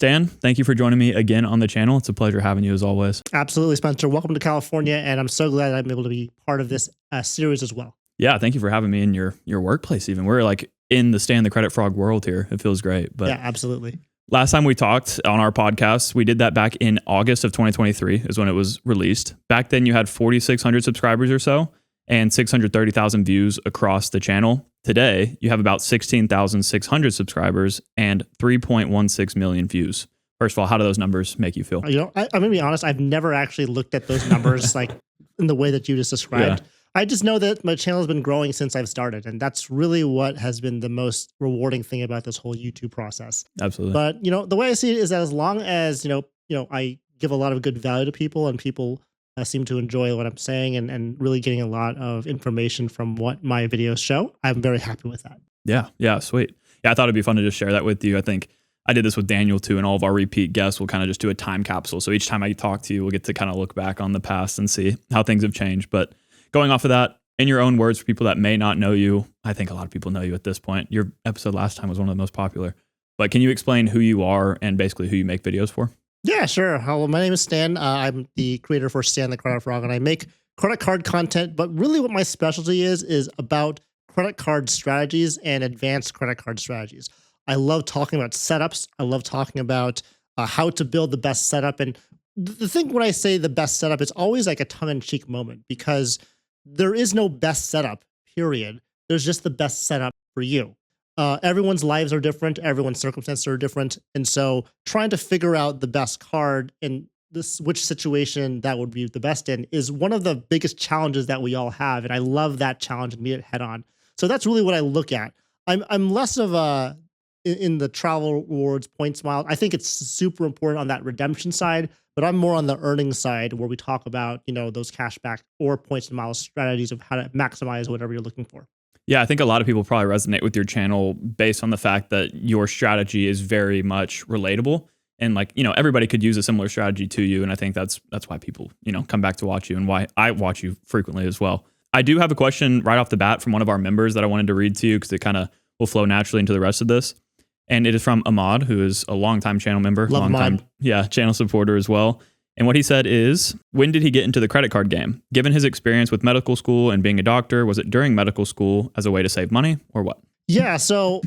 Stan, thank you for joining me again on the channel. It's a pleasure having you as always. Absolutely, Spencer. Welcome to California, and I'm so glad I'm able to be part of this series as well. Yeah, thank you for having me in your workplace even. We're like in the Stan the Credit Frog world here. It feels great. But yeah, absolutely. Last time we talked on our podcast, we did that back in August of 2023 is when it was released. Back then you had 4,600 subscribers or so and 630,000 views across the channel. Today, you have about 16,600 subscribers and 3.16 million views. First of all, how do those numbers make you feel? I'm going to be honest. I've never actually looked at those numbers like in the way that you just described. Yeah. I just know that my channel has been growing since I've started. And that's really what has been the most rewarding thing about this whole YouTube process. Absolutely. But, the way I see it is that as long as, I give a lot of good value to people and people seem to enjoy what I'm saying and really getting a lot of information from what my videos show, I'm very happy with that. Yeah, sweet. Yeah, I thought it'd be fun to just share that with you. I think I did this with Daniel too, and all of our repeat guests will kind of just do a time capsule. So each time I talk to you, we'll get to kind of look back on the past and see how things have changed. But going off of that, in your own words, for people that may not know you, I think a lot of people know you at this point. Your episode last time was one of the most popular. But can you explain who you are and basically who you make videos for? Yeah, sure. Hello, my name is Stan. I'm the creator for Stan the Credit Frog, and I make credit card content. But really what my specialty is about credit card strategies and advanced credit card strategies. I love talking about setups. I love talking about how to build the best setup. And the thing when I say the best setup, it's always like a tongue-in-cheek moment because there is no best setup, period. There's just the best setup for you. Everyone's lives are different. Everyone's circumstances are different. And so trying to figure out the best card in which situation that would be the best in is one of the biggest challenges that we all have. And I love that challenge and meet it head on. So that's really what I look at. I'm less of a, in the travel rewards points mile. I think it's super important on that redemption side, but I'm more on the earning side where we talk about, those cashback or points and miles strategies of how to maximize whatever you're looking for. Yeah, I think a lot of people probably resonate with your channel based on the fact that your strategy is very much relatable. And everybody could use a similar strategy to you. And I think that's why people, come back to watch you and why I watch you frequently as well. I do have a question right off the bat from one of our members that I wanted to read to you because it kind of will flow naturally into the rest of this. And it is from Ahmad, who is a longtime channel member, channel supporter as well. And what he said is, when did he get into the credit card game? Given his experience with medical school and being a doctor, was it during medical school as a way to save money or what? Yeah, so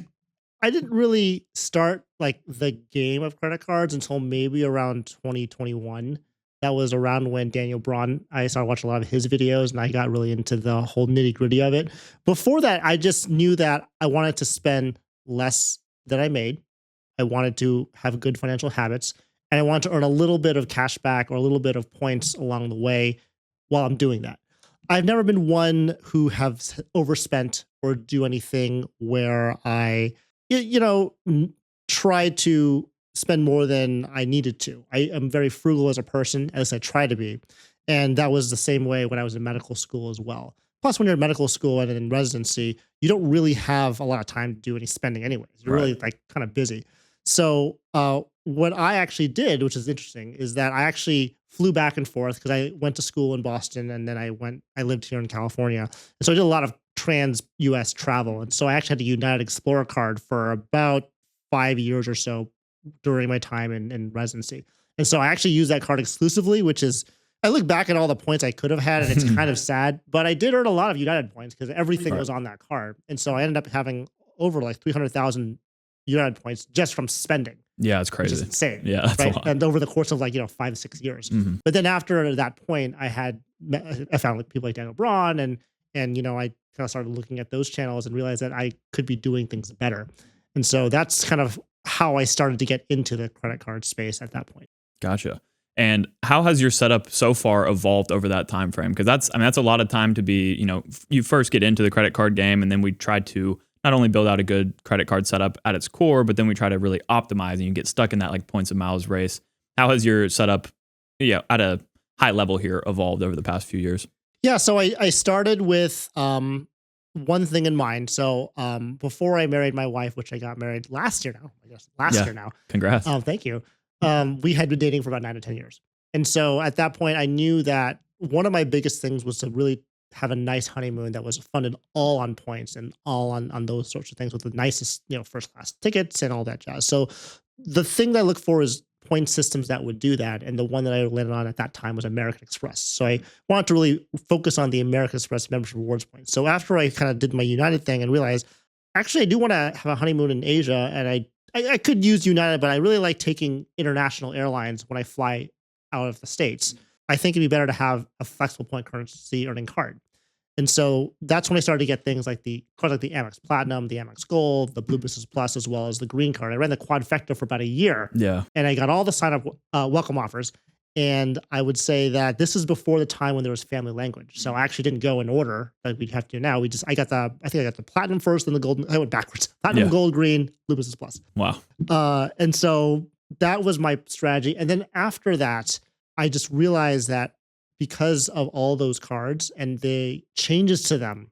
I didn't really start like the game of credit cards until maybe around 2021. That was around when Daniel Braun, I started watching a lot of his videos and I got really into the whole nitty gritty of it. Before that, I just knew that I wanted to spend less than I made. I wanted to have good financial habits. And I want to earn a little bit of cash back or a little bit of points along the way while I'm doing that. I've never been one who have overspent or do anything where I, try to spend more than I needed to. I am very frugal as a person, as I try to be. And that was the same way when I was in medical school as well. Plus, when you're in medical school and in residency, you don't really have a lot of time to do any spending anyways. You're really kind of busy. So what I actually did, which is interesting, is that I actually flew back and forth because I went to school in Boston and then I lived here in California. And so I did a lot of trans-US travel. And so I actually had a United Explorer card for about 5 years or so during my time in residency. And so I actually used that card exclusively, which is, I look back at all the points I could have had and it's kind of sad, but I did earn a lot of United points because everything was on that card. And so I ended up having over like 300,000 United points just from spending. Yeah, it's crazy. Which is insane. Yeah, that's a lot. And over the course of 5 to 6 years. Mm-hmm. But then after that point, I found people like Daniel Braun and I kind of started looking at those channels and realized that I could be doing things better. And so that's kind of how I started to get into the credit card space at that point. Gotcha. And how has your setup so far evolved over that time frame? Because that's a lot of time to be, you first get into the credit card game and then we try to not only build out a good credit card setup at its core, but then we try to really optimize and you get stuck in that points and miles race. How has your setup, at a high level here evolved over the past few years? Yeah, so I started with one thing in mind. So before I married my wife, which I got married last year now. Congrats. Thank you. We had been dating for about 9 to 10 years. And so at that point, I knew that one of my biggest things was to really have a nice honeymoon that was funded all on points and all on those sorts of things with the nicest, first class tickets and all that jazz. So the thing that I look for is point systems that would do that. And the one that I landed on at that time was American Express. So I wanted to really focus on the American Express membership rewards points. So after I kind of did my United thing and realized, actually, I do want to have a honeymoon in Asia, and I could use United, but I really like taking international airlines when I fly out of the States. I think it'd be better to have a flexible point currency earning card. And so that's when I started to get things like the cards like the Amex Platinum, the Amex Gold, the Blue Business Plus, as well as the Green Card. I ran the quadfecta for about a year. Yeah. And I got all the sign up welcome offers. And I would say that this is before the time when there was family language. So I actually didn't go in order like we'd have to do now. I think I got the Platinum first, then the Gold. I went backwards. Platinum, Gold, Green, Blue Business Plus. Wow. And so that was my strategy. And then after that, I just realized that because of all those cards and the changes to them,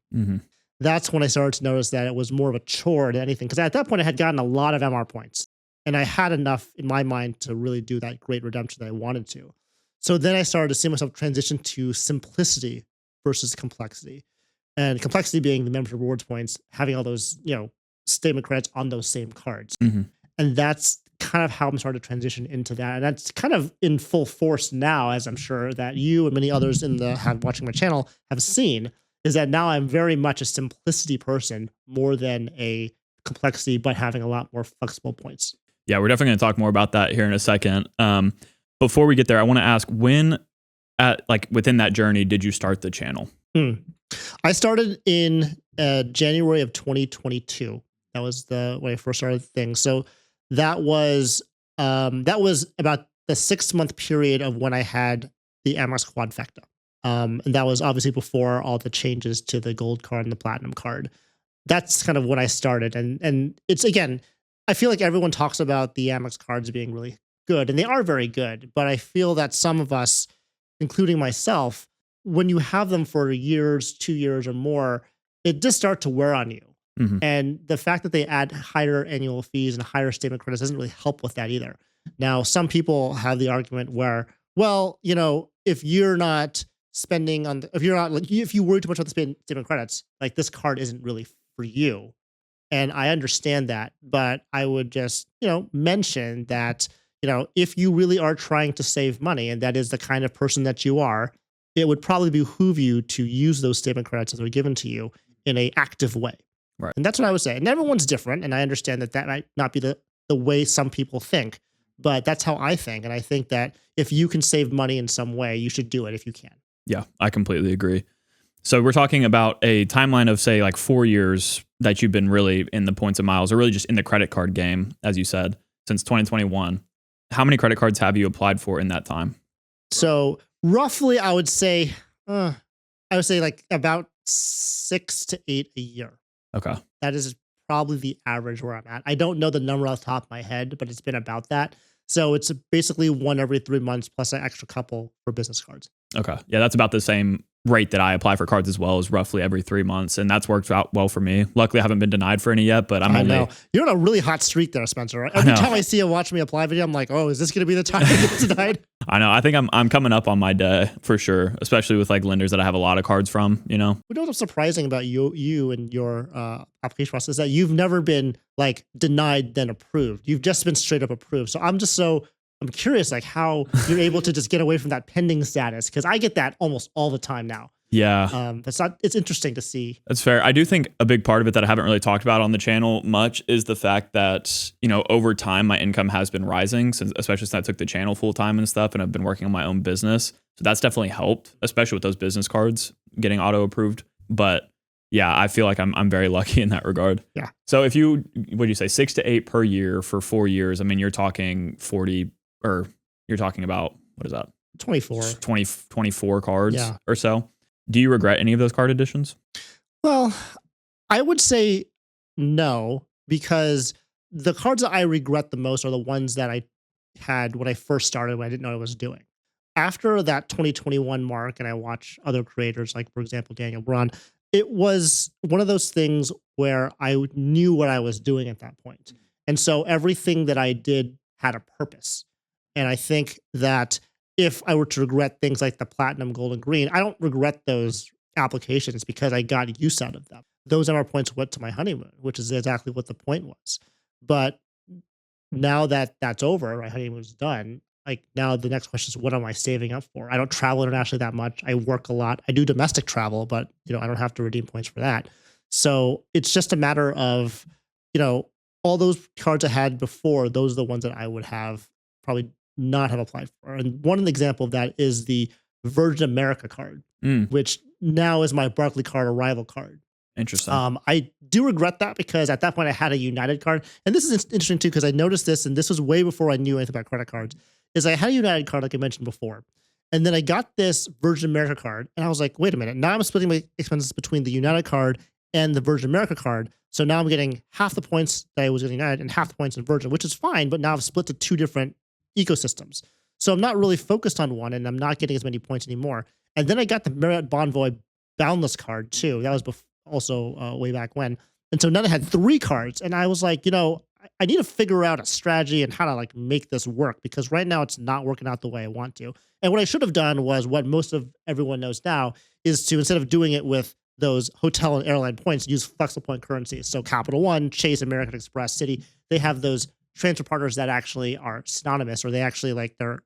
that's when I started to notice that it was more of a chore than anything. Because at that point, I had gotten a lot of MR points, and I had enough in my mind to really do that great redemption that I wanted to. So then I started to see myself transition to simplicity versus complexity, and complexity being the membership rewards points, having all those statement credits on those same cards, and that's kind of how I'm starting to transition into that. And that's kind of in full force now, as I'm sure that you and many others watching my channel have seen, is that now I'm very much a simplicity person more than a complexity, but having a lot more flexible points. Yeah, we're definitely going to talk more about that here in a second. Before we get there, I want to ask, when within that journey did you start the channel? I started in January of 2022. That was when I first started the thing. So that was about the 6-month period of when I had the Amex quadfecta. And that was obviously before all the changes to the gold card and the platinum card. That's kind of when I started. And it's, again, I feel like everyone talks about the Amex cards being really good, and they are very good. But I feel that some of us, including myself, when you have them for years, 2 years or more, it just starts to wear on you. And the fact that they add higher annual fees and higher statement credits doesn't really help with that either. Now, some people have the argument where, well, if you're not spending on, if you worry too much about the statement credits, like this card isn't really for you. And I understand that, but I would just, mention that, if you really are trying to save money, and that is the kind of person that you are, it would probably behoove you to use those statement credits that are given to you in an active way. Right. And that's what I would say. And everyone's different. And I understand that might not be the way some people think, but that's how I think. And I think that if you can save money in some way, you should do it if you can. Yeah, I completely agree. So we're talking about a timeline of, say, like 4 years that you've been really in the points and miles, or really just in the credit card game, as you said, since 2021. How many credit cards have you applied for in that time? So roughly, I would say like about 6 to 8 a year. Okay. That is probably the average where I'm at. I don't know the number off the top of my head, but it's been about that. So it's basically one every 3 months plus an extra couple for business cards. Okay. Yeah, that's about the same rate that I apply for cards as well, is roughly every 3 months. And that's worked out well for me. Luckily, I haven't been denied for any yet, but I know. You're on a really hot streak there, Spencer. Every time I see a Watch Me Apply video, I'm like, oh, is this going to be the time I get denied? I know. I think I'm coming up on my day for sure, especially with like lenders that I have a lot of cards from, What was surprising about you and your application process is that you've never been like denied then approved. You've just been straight up approved. So I'm curious, like how you're able to just get away from that pending status, because I get that almost all the time now. Yeah. It's interesting to see. That's fair. I do think a big part of it that I haven't really talked about on the channel much is the fact that, over time, my income has been rising, especially since I took the channel full time and stuff, and I've been working on my own business. So that's definitely helped, especially with those business cards getting auto approved. But yeah, I feel like I'm very lucky in that regard. Yeah. So if what'd you say, 6 to 8 per year for 4 years, I mean, you're talking 40, or you're talking about, what is that? 24 cards or so. Do you regret any of those card additions? Well, I would say no, because the cards that I regret the most are the ones that I had when I first started, when I didn't know what I was doing. After that 2021 mark, and I watch other creators, like, for example, Daniel Braun, it was one of those things where I knew what I was doing at that point. And so everything that I did had a purpose. And I think that if I were to regret things like the platinum, gold, and green, I don't regret those applications because I got use out of them. Those MR points went to my honeymoon, which is exactly what the point was. But now that that's over, my honeymoon's done. Like now the next question is what am I saving up for? I don't travel internationally that much. I work a lot. I do domestic travel, but I don't have to redeem points for that. So it's just a matter of, you know, all those cards I had before, those are the ones that I would have probably not have applied for. And one example of that is the Virgin America card, Mm, which now is my Barclay card arrival card. interesting. I do regret that because at that point I had a United card, and this is interesting too because I noticed this, and this was way before I knew anything about credit cards. Is I had a United card like I mentioned before, and then I got this Virgin America card, and I was like, wait a minute, now I'm splitting my expenses between the United card and the Virgin America card. So now I'm getting half the points that I was getting United and half the points in Virgin, which is fine, but now I've split to two different ecosystems. So I'm not really focused on one, and I'm not getting as many points anymore. And then I got the Marriott Bonvoy Boundless card too. That was also way back when. And so now I had three cards, and I was like, I need to figure out a strategy and how to like make this work because right now it's not working out the way I want to. And what I should have done was what most of everyone knows now is to instead of doing it with those hotel and airline points, use flexible point currencies. So Capital One, Chase, American Express, Citi, they have those transfer partners that actually are synonymous, or they actually like they're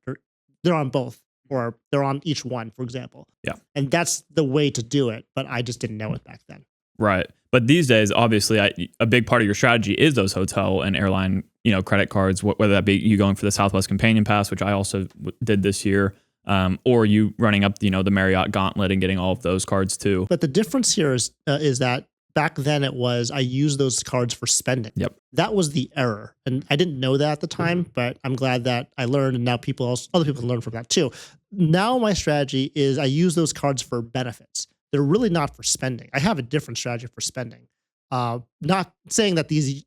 on both, or they're on each one, for example. Yeah. And that's the way to do it, but I just didn't know it back then. Right. But these days, obviously, a big part of your strategy is those hotel and airline, credit cards, whether that be you going for the Southwest Companion Pass, which I also did this year, or you running up, the Marriott Gauntlet and getting all of those cards too. But the difference here is that back then it was I used those cards for spending. Yep. That was the error, and I didn't know that at the time. But I'm glad that I learned, and now other people can learn from that too. Now my strategy is I use those cards for benefits. They're really not for spending. I have a different strategy for spending. Not saying that these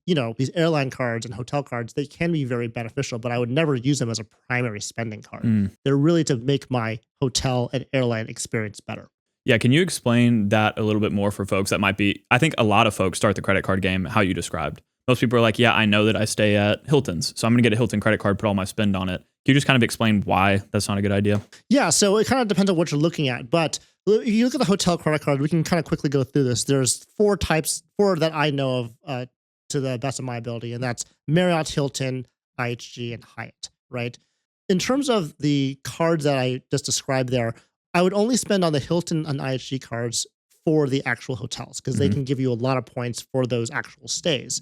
airline cards and hotel cards, they can be very beneficial, but I would never use them as a primary spending card. Mm. They're really to make my hotel and airline experience better. Yeah. Can you explain that a little bit more for folks that might be, I think a lot of folks start the credit card game how you described. Most people are like, yeah, I know that I stay at Hilton's, so I'm going to get a Hilton credit card, put all my spend on it. Can you just kind of explain why that's not a good idea? Yeah, so it kind of depends on what you're looking at. But if you look at the hotel credit card, we can kind of quickly go through this. There's four that I know of to the best of my ability, and that's Marriott, Hilton, IHG, and Hyatt, right? In terms of the cards that I just described there, I would only spend on the Hilton and IHG cards for the actual hotels because they can give you a lot of points for those actual stays.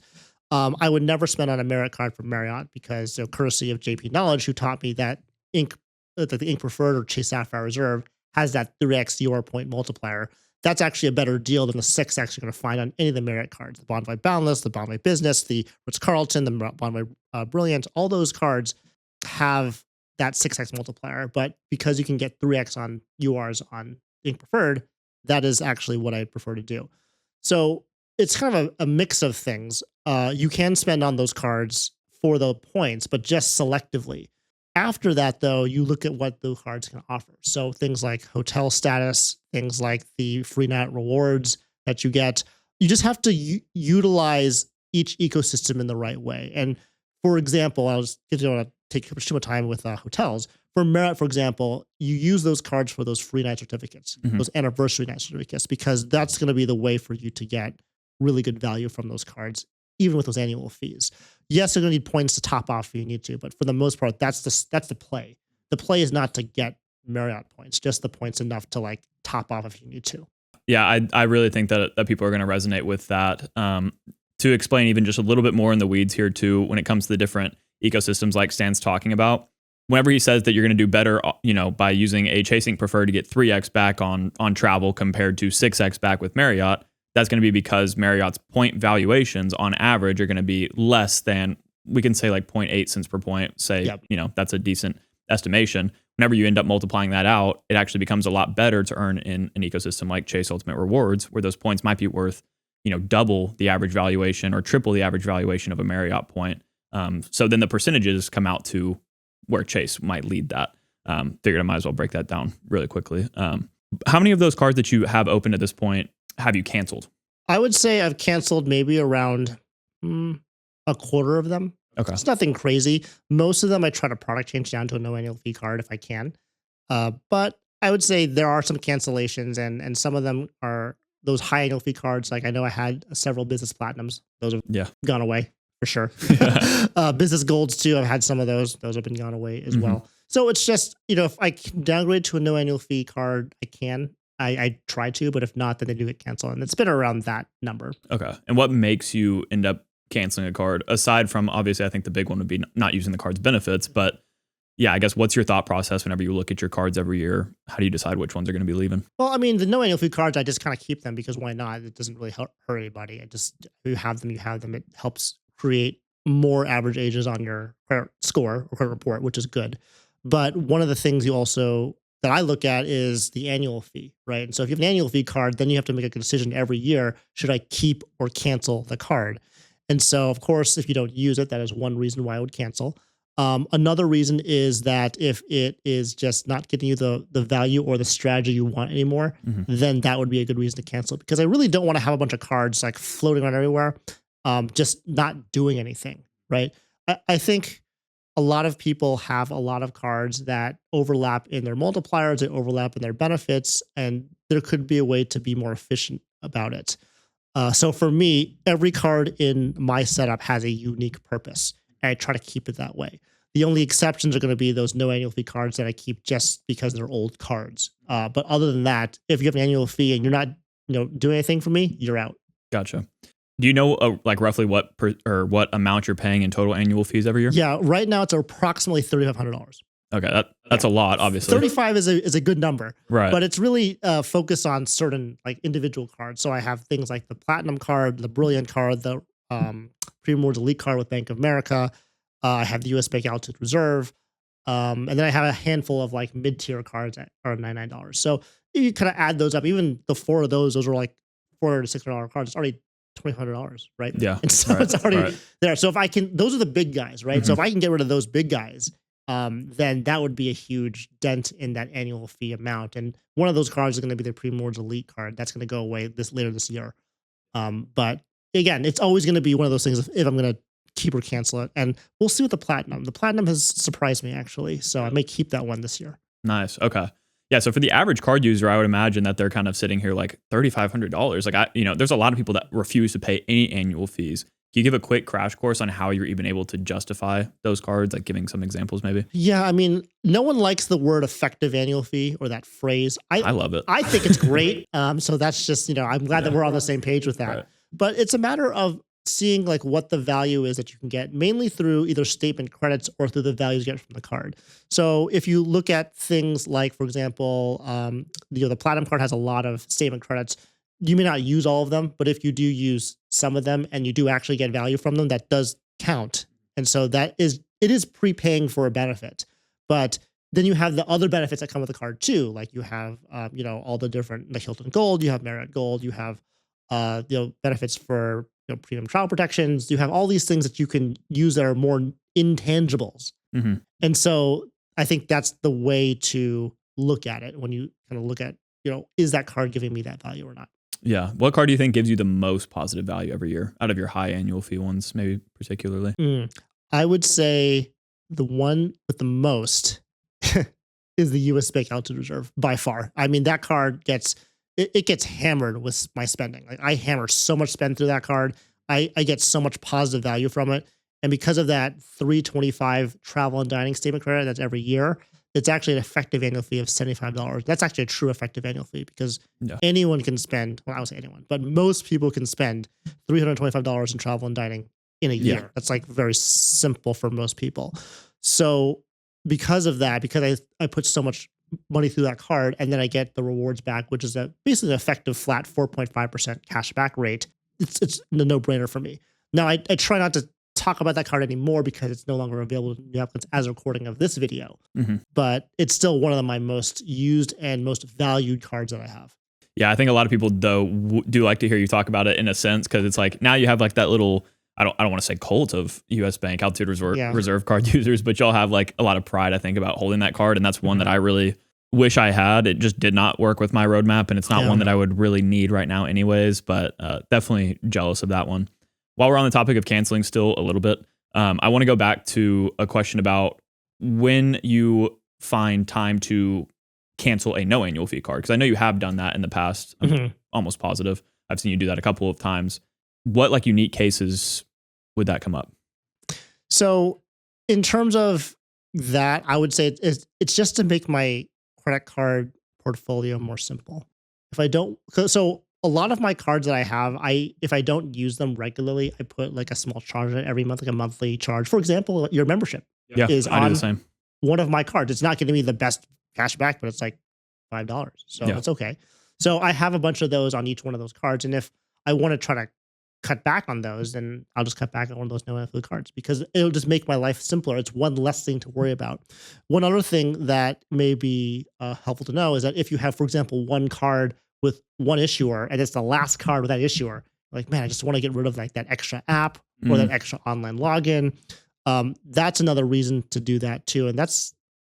I would never spend on a Marriott card for Marriott because, courtesy of JP Knowledge, who taught me that the Inc. Preferred or Chase Sapphire Reserve has that 3x your point multiplier. That's actually a better deal than the 6x you're going to find on any of the Marriott cards. The Bonvoy Boundless, the Bonvoy Business, the Ritz-Carlton, the Bonvoy Brilliant, all those cards have that 6x multiplier. But because you can get 3x on URs on Inc. Preferred, that is actually what I prefer to do. So it's kind of a mix of things. You can spend on those cards for the points, but just selectively. After that, though, you look at what those cards can offer. So things like hotel status, things like the free night rewards that you get. You just have to utilize each ecosystem in the right way. And for example, I was going to take too much time with hotels. For Marriott, for example, you use those cards for those free night certificates, those anniversary night certificates, because that's going to be the way for you to get really good value from those cards, even with those annual fees. Yes, you're going to need points to top off if you need to, but for the most part, that's the play. The play is not to get Marriott points, just the points enough to like top off if you need to. Yeah, I really think that people are going to resonate with that. To explain even just a little bit more in the weeds here too, when it comes to the different ecosystems like Stan's talking about, whenever he says that you're going to do better, by using a Chasing Preferred to get 3x back on travel compared to 6x back with Marriott, that's going to be because Marriott's point valuations on average are going to be less than, we can say like 0.8 cents per point. Say, Yep. That's a decent estimation. Whenever you end up multiplying that out, it actually becomes a lot better to earn in an ecosystem like Chase Ultimate Rewards, where those points might be worth, double the average valuation or triple the average valuation of a Marriott point. So then the percentages come out to where Chase might lead that. Figured I might as well break that down really quickly. How many of those cards that you have open at this point have you canceled? I would say I've canceled maybe around a quarter of them. Okay. It's nothing crazy. Most of them I try to product change down to a no annual fee card if I can. But I would say there are some cancellations, and some of them are those high annual fee cards. Like I know I had several business platinums. Those have gone away for sure. Business golds too. I've had some of those. Those have been gone away as well. So it's just, if I can downgrade to a no annual fee card, I can. I try to, but if not, then they do get canceled. And it's been around that number. Okay. And what makes you end up canceling a card? Aside from, obviously, I think the big one would be not using the card's benefits. But yeah, I guess what's your thought process whenever you look at your cards every year? How do you decide which ones are going to be leaving? Well, I mean, the no annual fee cards, I just kind of keep them because why not? It doesn't really hurt anybody. You have them, you have them. It helps create more average ages on your credit score or credit report, which is good. But one of the things that I look at is the annual fee, right? And so if you have an annual fee card, then you have to make a decision every year. Should I keep or cancel the card? And so, of course, if you don't use it, that is one reason why I would cancel. Another reason is that if it is just not getting you the value or the strategy you want anymore, then that would be a good reason to cancel it. Because I really don't want to have a bunch of cards like floating around everywhere, just not doing anything, right? I think a lot of people have a lot of cards that overlap in their multipliers, they overlap in their benefits, and there could be a way to be more efficient about it. So for me, every card in my setup has a unique purpose, and I try to keep it that way. The only exceptions are going to be those no annual fee cards that I keep just because they're old cards. But other than that, if you have an annual fee and you're not, doing anything for me, you're out. Gotcha. Do you know like roughly what amount you're paying in total annual fees every year? Yeah, right now it's approximately $3,500. Okay, that's a lot, obviously. 35 is a good number, right? But it's really focused on certain like individual cards. So I have things like the Platinum card, the Brilliant card, the Premium Rewards Elite card with Bank of America. I have the US Bank Altitude Reserve, and then I have a handful of like mid-tier cards that are $99. So if you kind of add those up, even the four of those are like $400 to $600 cards. It's already $2,500, right? Yeah. And so it's already there. So if I can, those are the big guys, right? So if I can get rid of those big guys, then that would be a huge dent in that annual fee amount. And one of those cards is going to be the Premium Rewards Elite card. That's going to go away later this year. But again, it's always going to be one of those things if I'm going to keep or cancel it. And we'll see with the Platinum. The Platinum has surprised me, actually. So I may keep that one this year. Nice. Okay. Yeah. So for the average card user, I would imagine that they're kind of sitting here like $3,500. Like there's a lot of people that refuse to pay any annual fees. Can you give a quick crash course on how you're even able to justify those cards, like giving some examples maybe? Yeah, I mean, no one likes the word effective annual fee or that phrase. I love it. I think it's great. So that's just, I'm glad that we're on the same page with that. Right. But it's a matter of seeing like what the value is that you can get, mainly through either statement credits or through the values you get from the card. So if you look at things like, for example, the Platinum card has a lot of statement credits. You may not use all of them, but if you do use some of them and you do actually get value from them, that does count. And so it is prepaying for a benefit. But then you have the other benefits that come with the card too. Like you have, all the different, like Hilton Gold, you have Marriott Gold, you have, benefits for premium travel protections. You have all these things that you can use that are more intangibles. Mm-hmm. And so I think that's the way to look at it when you kind of look at, is that card giving me that value or not? Yeah. What card do you think gives you the most positive value every year out of your high annual fee ones, maybe particularly? I would say the one with the most is the US Bank Altitude Reserve by far. I mean, that card gets hammered with my spending. Like I hammer so much spend through that card. I get so much positive value from it. And because of that $325 travel and dining statement credit that's every year, it's actually an effective annual fee of $75. That's actually a true effective annual fee because anyone can spend, well, I would say anyone, but most people can spend $325 in travel and dining in a year. Yeah. That's like very simple for most people. So because of that, because I put so much money through that card and then I get the rewards back, which is basically an effective flat 4.5% cashback rate, it's a no-brainer for me. Now, I try not to talk about that card anymore because it's no longer available to new applicants as a recording of this video. Mm-hmm. But it's still one of my most used and most valued cards that I have. Yeah, I think a lot of people though do like to hear you talk about it in a sense because it's like now you have like that little I don't want to say cult of US Bank Altitude Reserve card users, but y'all have like a lot of pride I think about holding that card, and that's one that I really wish I had. It just did not work with my roadmap, and it's not one that I would really need right now anyways. But definitely jealous of that one. While we're on the topic of canceling still a little bit, I want to go back to a question about when you find time to cancel a no annual fee card. Because I know you have done that in the past. I'm almost positive. I've seen you do that a couple of times. What like unique cases would that come up? So in terms of that, I would say it's just to make my credit card portfolio more simple. If I don't, so a lot of my cards that I have, if I don't use them regularly, I put like a small charge in it every month, like a monthly charge. For example, your membership Yeah, is I do on the same. one of my cards. It's not giving me the best cash back, but it's like $5. So Yeah. it's okay. So I have a bunch of those on each one of those cards. And if I want to try to cut back on those, then I'll just cut back on one of those no affiliate cards because it'll just make my life simpler. It's one less thing to worry about. One other thing that may be helpful to know is that if you have, for example, one card with one issuer and it's the last card with that issuer, like, man, I just want to get rid of like that extra app or that extra online login. That's another reason to do that too. And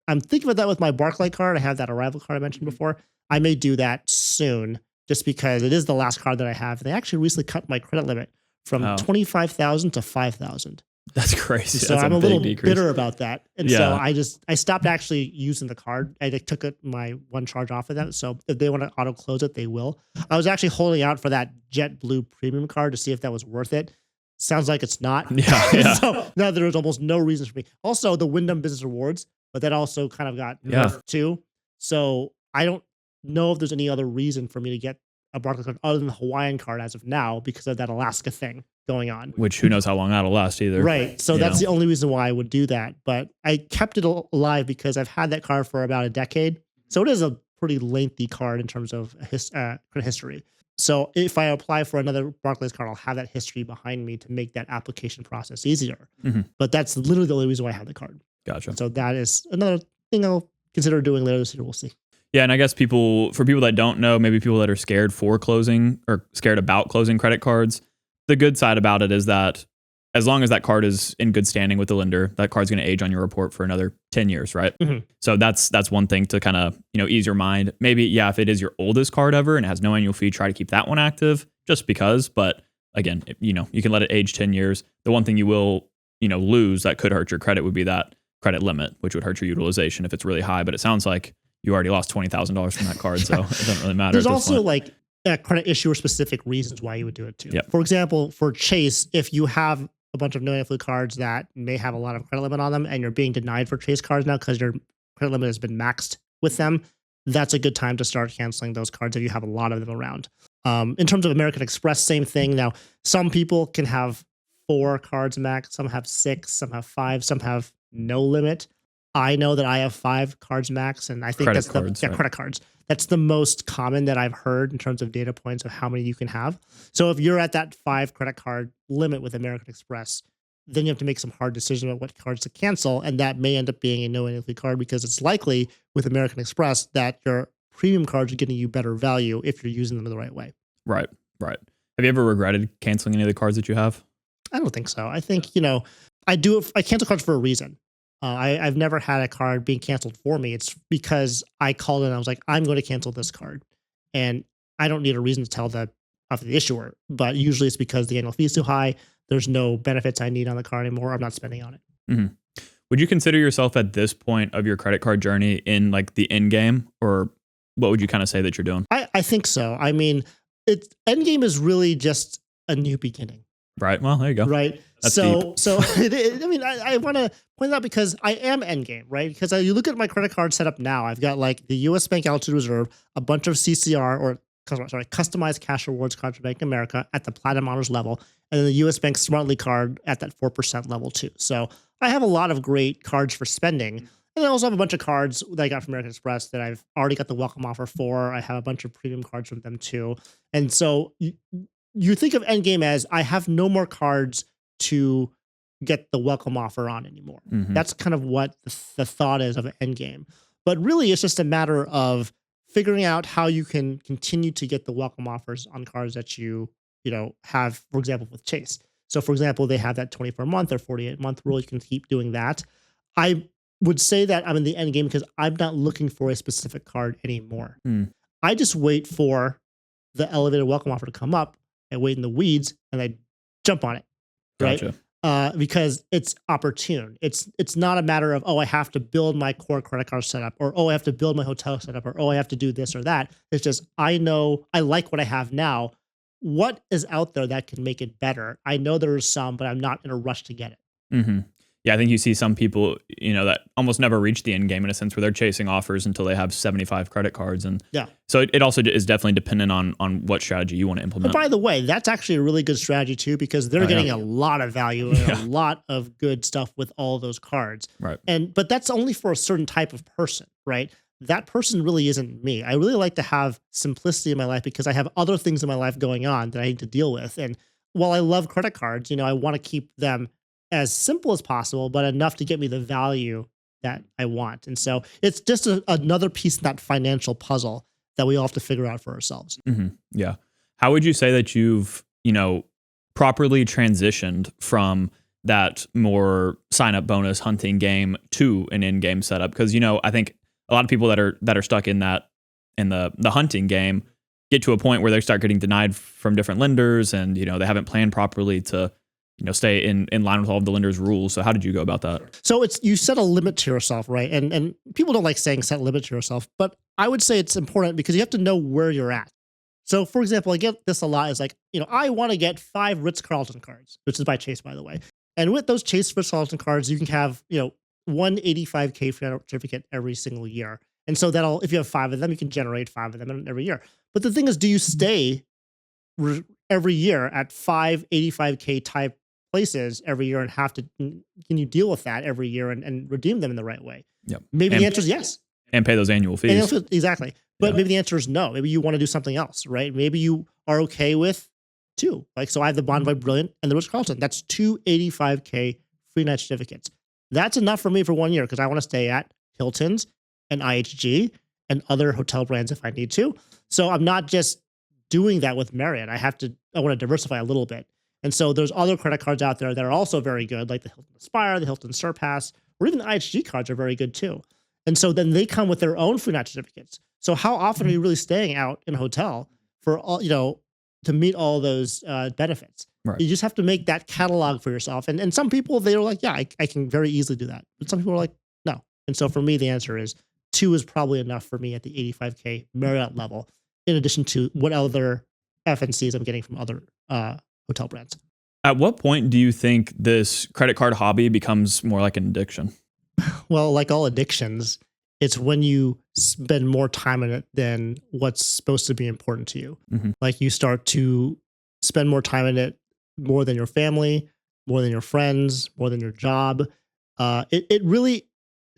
I'm thinking about that with my Barclay card. I have that Arrival card I mentioned before. I may do that soon just because it is the last card that I have. They actually recently cut my credit limit from 25,000 to 5,000. That's crazy. So That's I'm a little decrease. bitter about that. And so I stopped actually using the card. I took my one charge off of that. So if they want to auto close it, they will. I was actually holding out for that JetBlue premium card to see if that was worth it. Sounds like it's not. Yeah. So now there was almost no reason for me. Also, the Wyndham Business Rewards, but that also kind of got nerfed too. So I don't know if there's any other reason for me to get a Barclays card other than the Hawaiian card as of now because of that Alaska thing going on. Which who knows how long that'll last either. Right. So that's the only reason why I would do that. But I kept it alive because I've had that card for about a decade. So it is a pretty lengthy card in terms of credit history. So if I apply for another Barclays card, I'll have that history behind me to make that application process easier. But that's literally the only reason why I have the card. Gotcha. So that is another thing I'll consider doing later this year. We'll see. Yeah, and I guess for people that don't know, maybe people that are scared for closing or scared about closing credit cards, the good side about it is that as long as that card is in good standing with the lender, that card's going to age on your report for another 10 years, right? So that's one thing to kind of, ease your mind. Maybe, if it is your oldest card ever and it has no annual fee, try to keep that one active just because. But again, you can let it age 10 years. The one thing you will, lose that could hurt your credit would be that credit limit, which would hurt your utilization if it's really high. But it sounds like you already lost $20,000 from that card, so it doesn't really matter. There's also like credit issuer specific reasons why you would do it too. For example, for Chase, if you have a bunch of no affiliate cards that may have a lot of credit limit on them and you're being denied for Chase cards now because your credit limit has been maxed with them, that's a good time to start canceling those cards if you have a lot of them around. In terms of American Express, same thing. Now, some people can have 4 cards max, some have 6, some have 5, some have no limit. I know that I have 5 cards max, and I think credit cards. That's the most common that I've heard in terms of data points of how many you can have. So if you're at that 5 credit card limit with American Express, then you have to make some hard decisions about what cards to cancel, and that may end up being a no annual fee card because it's likely with American Express that your premium cards are getting you better value if you're using them in the right way. Right. Have you ever regretted canceling any of the cards that you have? I don't think so. I think, I cancel cards for a reason. I've never had a card being canceled for me. It's because I called and I was like, I'm going to cancel this card. And I don't need a reason to tell the issuer, but usually it's because the annual fee is too high. There's no benefits I need on the card anymore. I'm not spending on it. Would you consider yourself at this point of your credit card journey in like the end game, or what would you kind of say that you're doing? I think so. I mean, end game is really just a new beginning. Right. Well, there you go. Right. That's so deep. I want to point out because I am endgame, right? Because you look at my credit card setup now, I've got like the U.S. Bank Altitude Reserve, a bunch of CCR or customized cash rewards cards for Bank of America at the Platinum Honors level, and then the U.S. Bank Smartly card at that 4% level too. So I have a lot of great cards for spending. And I also have a bunch of cards that I got from American Express that I've already got the welcome offer for. I have a bunch of premium cards from them too. And so you think of endgame as I have no more cards to get the welcome offer on anymore. That's kind of what the thought is of an endgame. But really, it's just a matter of figuring out how you can continue to get the welcome offers on cards that you have, for example, with Chase. So, for example, they have that 24-month or 48-month rule. You can keep doing that. I would say that I'm in the end game because I'm not looking for a specific card anymore. I just wait for the elevated welcome offer to come up. I wait in the weeds and I jump on it, right? Gotcha. Because it's opportune. It's not a matter of, I have to build my core credit card setup, or I have to build my hotel setup, or I have to do this or that. It's just I know I like what I have now. what is out there that can make it better? I know there is some, but I'm not in a rush to get it. Hmm. Yeah, I think you see some people, that almost never reach the end game in a sense where they're chasing offers until they have 75 credit cards. And Yeah. so it also is definitely dependent on what strategy you want to And implement. by the way, that's actually a really good strategy too, because they're getting a lot of value and a lot of good stuff with all those cards. Right. But that's only for a certain type of person, right? That person really isn't me. I really like to have simplicity in my life because I have other things in my life going on that I need to deal with. And while I love credit cards, I want to keep them as simple as possible, but enough to get me the value that I want. And so it's just another piece of that financial puzzle that we all have to figure out for ourselves. Yeah. How would you say that you've, properly transitioned from that more sign up bonus hunting game to an in-game setup? Because, I think a lot of people that are stuck in the hunting game get to a point where they start getting denied from different lenders and, they haven't planned properly to, stay in line with all of the lender's rules. So how did you go about that? So you set a limit to yourself, right? And people don't like saying set a limit to yourself, but I would say it's important because you have to know where you're at. So for example, I get this a lot is like, I want to get 5 Ritz-Carlton cards, which is by Chase, by the way. And with those Chase Ritz-Carlton cards, you can have, 185K free certificate every single year. And so if you have 5 of them, you can generate 5 of them every year. But the thing is, do you stay every year at 5 85K type places every year and can you deal with that every year and redeem them in the right way? Yep. Maybe the answer is yes. And pay those annual fees. Exactly. But maybe the answer is no. Maybe you want to do something else, right? Maybe you are okay with 2. So I have the Bond by Brilliant and the Ritz-Carlton. That's 2 85K free night certificates. That's enough for me for 1 year because I want to stay at Hilton's and IHG and other hotel brands if I need to. So I'm not just doing that with Marriott. I want to diversify a little bit. And so there's other credit cards out there that are also very good, like the Hilton Aspire, the Hilton Surpass, or even the IHG cards are very good too. And so then they come with their own free night certificates. So how often are you really staying out in a hotel for all, to meet all those benefits? Right. You just have to make that catalog for yourself. And some people, they're like, yeah, I can very easily do that. But some people are like, no. And so for me, the answer is 2 is probably enough for me at the 85K Marriott level, in addition to what other FNCs I'm getting from other hotel brands. At what point do you think this credit card hobby becomes more like an addiction? Well, like all addictions, it's when you spend more time in it than what's supposed to be important to you. Mm-hmm. Like you start to spend more time in it, more than your family, more than your friends, more than your job. It really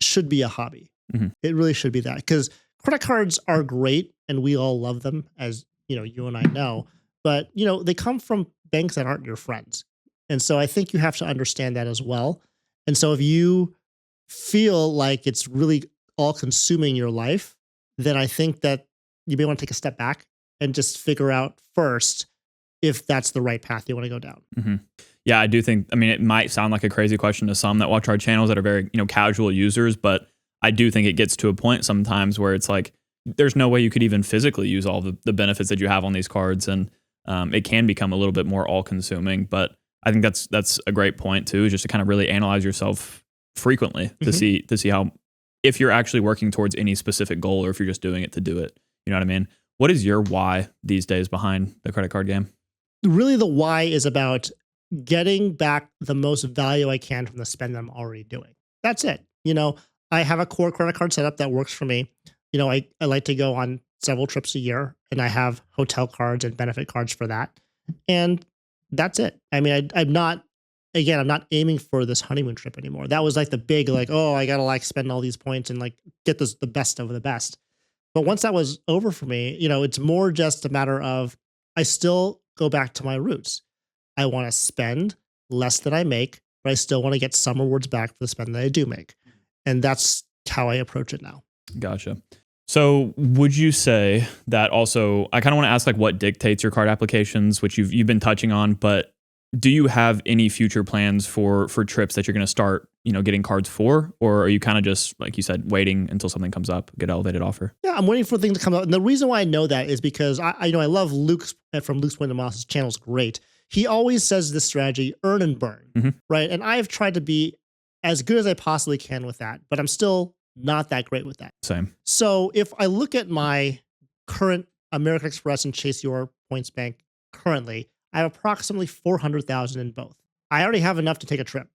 should be a hobby. Mm-hmm. It really should be that, because credit cards are great and we all love them, as you and I know, but they come from banks that aren't your friends. And so I think you have to understand that as well. And so if you feel like it's really all consuming your life, then I think that you may want to take a step back and just figure out first if that's the right path you want to go down. Mm-hmm. Yeah, I do think, it might sound like a crazy question to some that watch our channels that are very, casual users, but I do think it gets to a point sometimes where it's like, there's no way you could even physically use all the benefits that you have on these cards. And it can become a little bit more all consuming, but I think that's a great point too, just to kind of really analyze yourself frequently to see how, if you're actually working towards any specific goal or if you're just doing it to do it. You know what I mean? What is your why these days behind the credit card game? Really, the why is about getting back the most value I can from the spend that I'm already doing. That's it. I have a core credit card setup that works for me. I like to go on several trips a year and I have hotel cards and benefit cards for that. And that's it. I'm not aiming for this honeymoon trip anymore. That was like the big, oh, I got to spend all these points and get the best of the best. But once that was over for me, it's more just a matter of, I still go back to my roots. I want to spend less than I make, but I still want to get some rewards back for the spend that I do make. And that's how I approach it now. Gotcha. So would you say that also, I kind of want to ask what dictates your card applications, which you've been touching on, but do you have any future plans for trips that you're going to start, getting cards for, or are you kind of just, like you said, waiting until something comes up, get an elevated offer? Yeah, I'm waiting for things to come up. And the reason why I know that is because I love Luke's from Luke's Wyndham Moss's channel is great. He always says this strategy, earn and burn, right? And I've tried to be as good as I possibly can with that, but I'm still not that great with that. Same. So if I look at my current American Express and Chase Your Points Bank currently, I have approximately 400,000 in both. I already have enough to take a trip,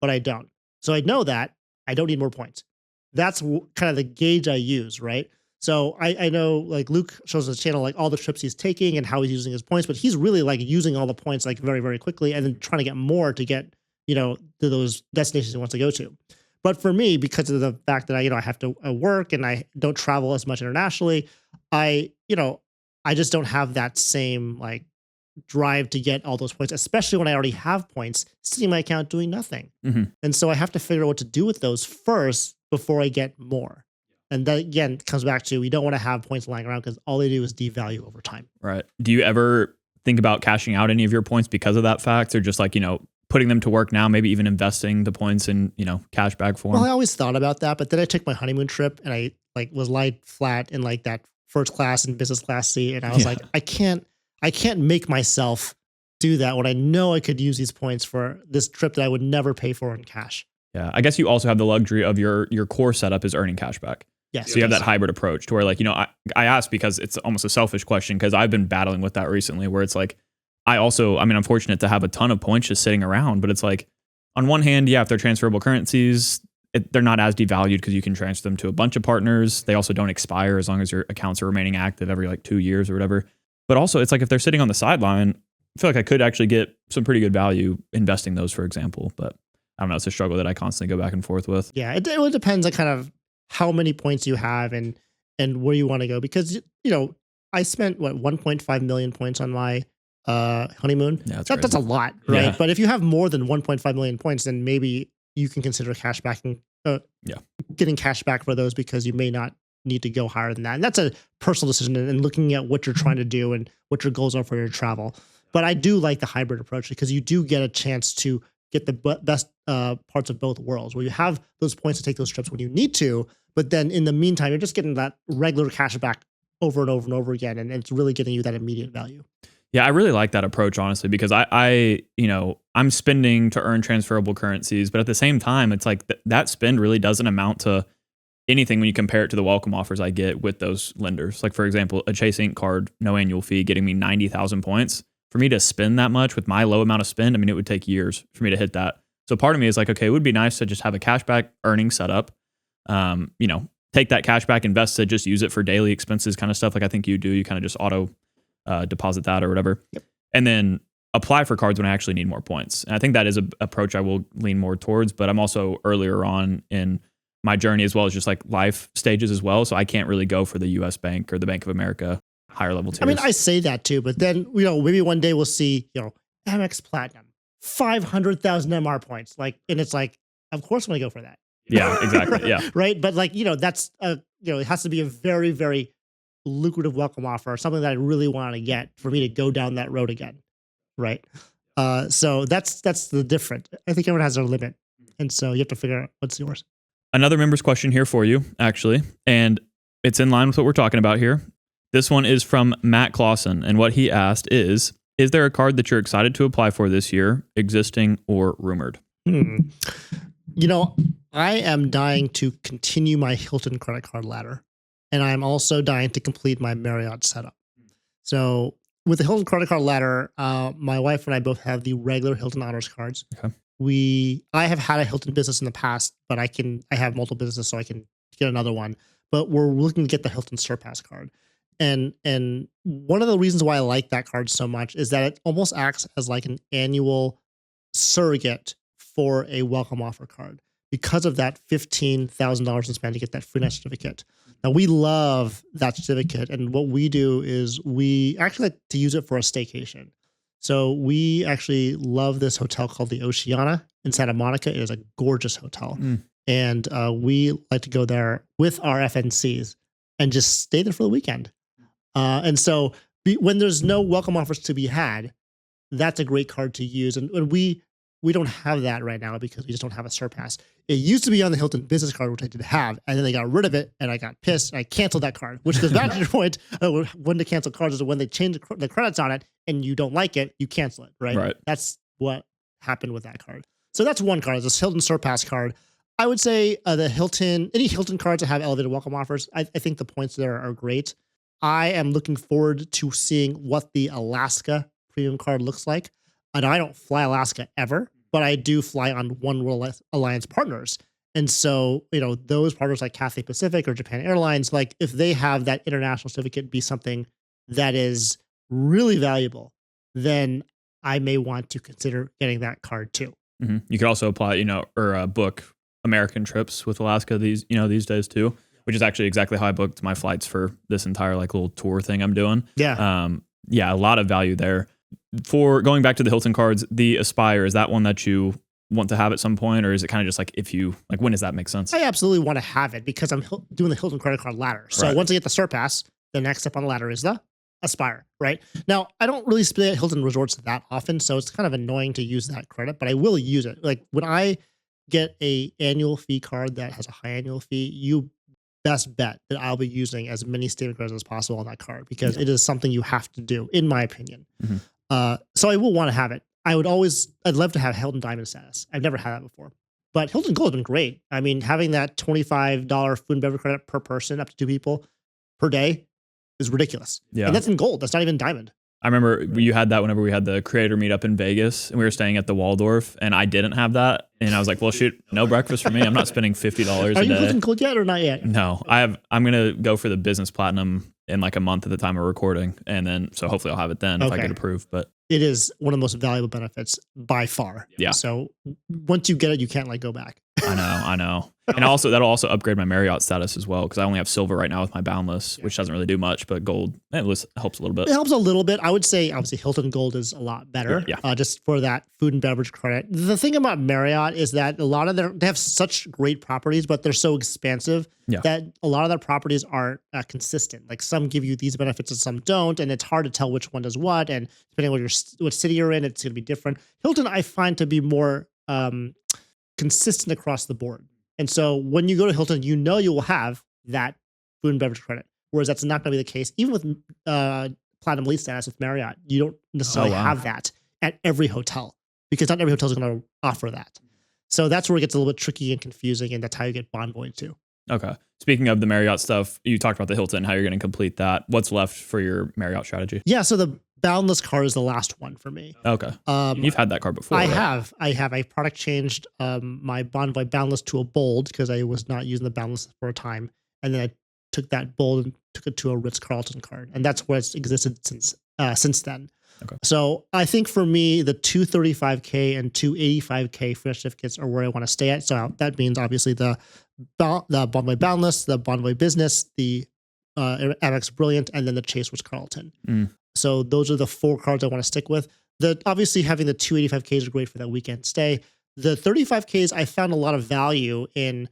but I don't. So I know that I don't need more points. That's kind of the gauge I use, right? So I know like Luke shows his channel like all the trips he's taking and how he's using his points, but he's really like using all the points like very, very quickly and then trying to get more to get, to those destinations he wants to go to. But for me, because of the fact that I have to work and I don't travel as much internationally, I, I just don't have that same like drive to get all those points, especially when I already have points sitting in my account doing nothing. Mm-hmm. And so I have to figure out what to do with those first before I get more. And that again comes back to we don't want to have points lying around because all they do is devalue over time. Right. Do you ever think about cashing out any of your points because of that fact, or just like, putting them to work now, maybe even investing the points in, cashback form? Well, I always thought about that, but then I took my honeymoon trip and I like was lied flat in like that first class and business class seat. And I was like, I can't make myself do that when I know I could use these points for this trip that I would never pay for in cash. Yeah. I guess you also have the luxury of your core setup is earning cashback. Yes. So you have that hybrid approach to where like, I ask because it's almost a selfish question because I've been battling with that recently where it's like, I'm fortunate to have a ton of points just sitting around, but it's like on one hand, yeah, if they're transferable currencies, they're not as devalued because you can transfer them to a bunch of partners. They also don't expire as long as your accounts are remaining active every like 2 years or whatever. But also it's like if they're sitting on the sideline, I feel like I could actually get some pretty good value investing those, for example. But I don't know, it's a struggle that I constantly go back and forth with. Yeah, it depends on kind of how many points you have and where you want to go because I spent 1.5 million points on my honeymoon. Yeah, that's a lot, right? Yeah. But if you have more than 1.5 million points, then maybe you can consider getting cash back for those because you may not need to go higher than that. And that's a personal decision and looking at what you're trying to do and what your goals are for your travel. But I do like the hybrid approach because you do get a chance to get the best parts of both worlds where you have those points to take those trips when you need to. But then in the meantime, you're just getting that regular cash back over and over and over again. And it's really getting you that immediate value. Yeah, I really like that approach, honestly, because I'm spending to earn transferable currencies, but at the same time, it's like that spend really doesn't amount to anything when you compare it to the welcome offers I get with those lenders. Like, for example, a Chase Ink card, no annual fee, getting me 90,000 points. For me to spend that much with my low amount of spend, it would take years for me to hit that. So part of me is like, okay, it would be nice to just have a cashback earning setup, take that cashback, invest it, just use it for daily expenses kind of stuff. Like I think you do, you kind of just auto deposit that or whatever. Yep. And then apply for cards when I actually need more points. And I think that is an approach I will lean more towards, but I'm also earlier on in my journey as well as just like life stages as well. So I can't really go for the US Bank or the Bank of America higher level tiers. I say that too, but then, maybe one day we'll see, Amex Platinum, 500,000 MR points. And it's like, of course I'm going to go for that. Yeah, exactly. Yeah. Right. But that's, it has to be a very, very lucrative welcome offer or something that I really want to get for me to go down that road again. Right. So that's the difference. I think everyone has their limit. And so you have to figure out what's yours. Another member's question here for you, actually, and it's in line with what we're talking about here. This one is from Matt Clausen, and what he asked is there a card that you're excited to apply for this year, existing or rumored? I am dying to continue my Hilton credit card ladder, and I'm also dying to complete my Marriott setup. So with the Hilton credit card ladder, my wife and I both have the regular Hilton Honors cards. Okay. I have had a Hilton business in the past, but I have multiple businesses, so I can get another one. But we're looking to get the Hilton Surpass card. And one of the reasons why I like that card so much is that it almost acts as like an annual surrogate for a welcome offer card because of that $15,000 in spend to get that free night certificate. Now we love that certificate, and what we do is we actually like to use it for a staycation. So we actually love this hotel called the Oceana in Santa Monica. It is a gorgeous hotel. And we like to go there with our FNCs and just stay there for the weekend. And so when there's no welcome offers to be had, that's a great card to use. And we don't have that right now because we just don't have a Surpass. It used to be on the Hilton business card, which I did have, and then they got rid of it, and I got pissed, and I canceled that card, which goes back to your point, when to cancel cards is when they change the credits on it, and you don't like it, you cancel it, right? Right. That's what happened with that card. So that's one card, this Hilton Surpass card. I would say any Hilton cards that have elevated welcome offers, I think the points there are great. I am looking forward to seeing what the Alaska premium card looks like. And I don't fly Alaska ever, but I do fly on One World Alliance partners. And so, those partners like Cathay Pacific or Japan Airlines, like if they have that international certificate be something that is really valuable, then I may want to consider getting that card too. You could also apply, or book American trips with Alaska these days too, which is actually exactly how I booked my flights for this entire like little tour thing I'm doing. Yeah. Yeah, a lot of value there. For going back to the Hilton cards, the Aspire, is that one that you want to have at some point, or is it kind of just like when does that make sense? I absolutely want to have it because I'm doing the Hilton credit card ladder. So Right. once I get the Surpass, the next step on the ladder is the Aspire, right? Now, I don't really stay at Hilton resorts that often, so it's kind of annoying to use that credit, but I will use it. Like when I get a annual fee card that has a high annual fee, you best bet that I'll be using as many statement credits as possible on that card because it is something you have to do, in my opinion. So I will want to have it. I'd love to have Hilton Diamond status. I've never had that before. But Hilton Gold has been great. I mean, having that $25 food and beverage credit per person, up to 2 people per day, is ridiculous. Yeah. And that's in gold. That's not even diamond. I remember you had that whenever we had the creator meetup in Vegas and we were staying at the Waldorf and I didn't have that. And I was like, well, shoot, no breakfast for me. I'm not spending $50 a day. Are you Hilton Gold yet or not yet? No, I'm going to go for the business platinum in like a month at the time of recording. And then, so hopefully I'll have it then if I get approved, but it is one of the most valuable benefits by far. Yeah. So once you get it, you can't go back. I know. And that'll also upgrade my Marriott status as well because I only have silver right now with my Boundless, which doesn't really do much, but gold helps a little bit. It helps a little bit. I would say obviously Hilton Gold is a lot better. Yeah. Just for that food and beverage credit. The thing about Marriott is that a lot of they have such great properties, but they're so expansive that a lot of their properties aren't consistent. Like some give you these benefits and some don't, and it's hard to tell which one does what. And depending on what city you're in, it's going to be different. Hilton, I find to be more consistent across the board. And so when you go to Hilton, you will have that food and beverage credit, whereas that's not going to be the case. Even with Platinum Elite status with Marriott, you don't necessarily have that at every hotel because not every hotel is going to offer that. So that's where it gets a little bit tricky and confusing, and that's how you get Bonvoy too. Okay. Speaking of the Marriott stuff, you talked about the Hilton, how you're going to complete that. What's left for your Marriott strategy? Yeah, so the Boundless card is the last one for me. Okay. You've had that card before. I right? have. I product changed my Bonvoy Boundless to a Bold because I was not using the Boundless for a time. And then I took that Bold and took it to a Ritz-Carlton card. And that's where it's existed since then. Okay. So I think for me, the 235K and 285K fresh certificates are where I want to stay at. So that means obviously the Bonvoy Boundless, the Bonvoy Business, the Amex Brilliant, and then the Chase Ritz-Carlton. So those are the 4 cards I want to stick with. Obviously having the 285Ks is great for that weekend stay. The 35Ks, I found a lot of value in.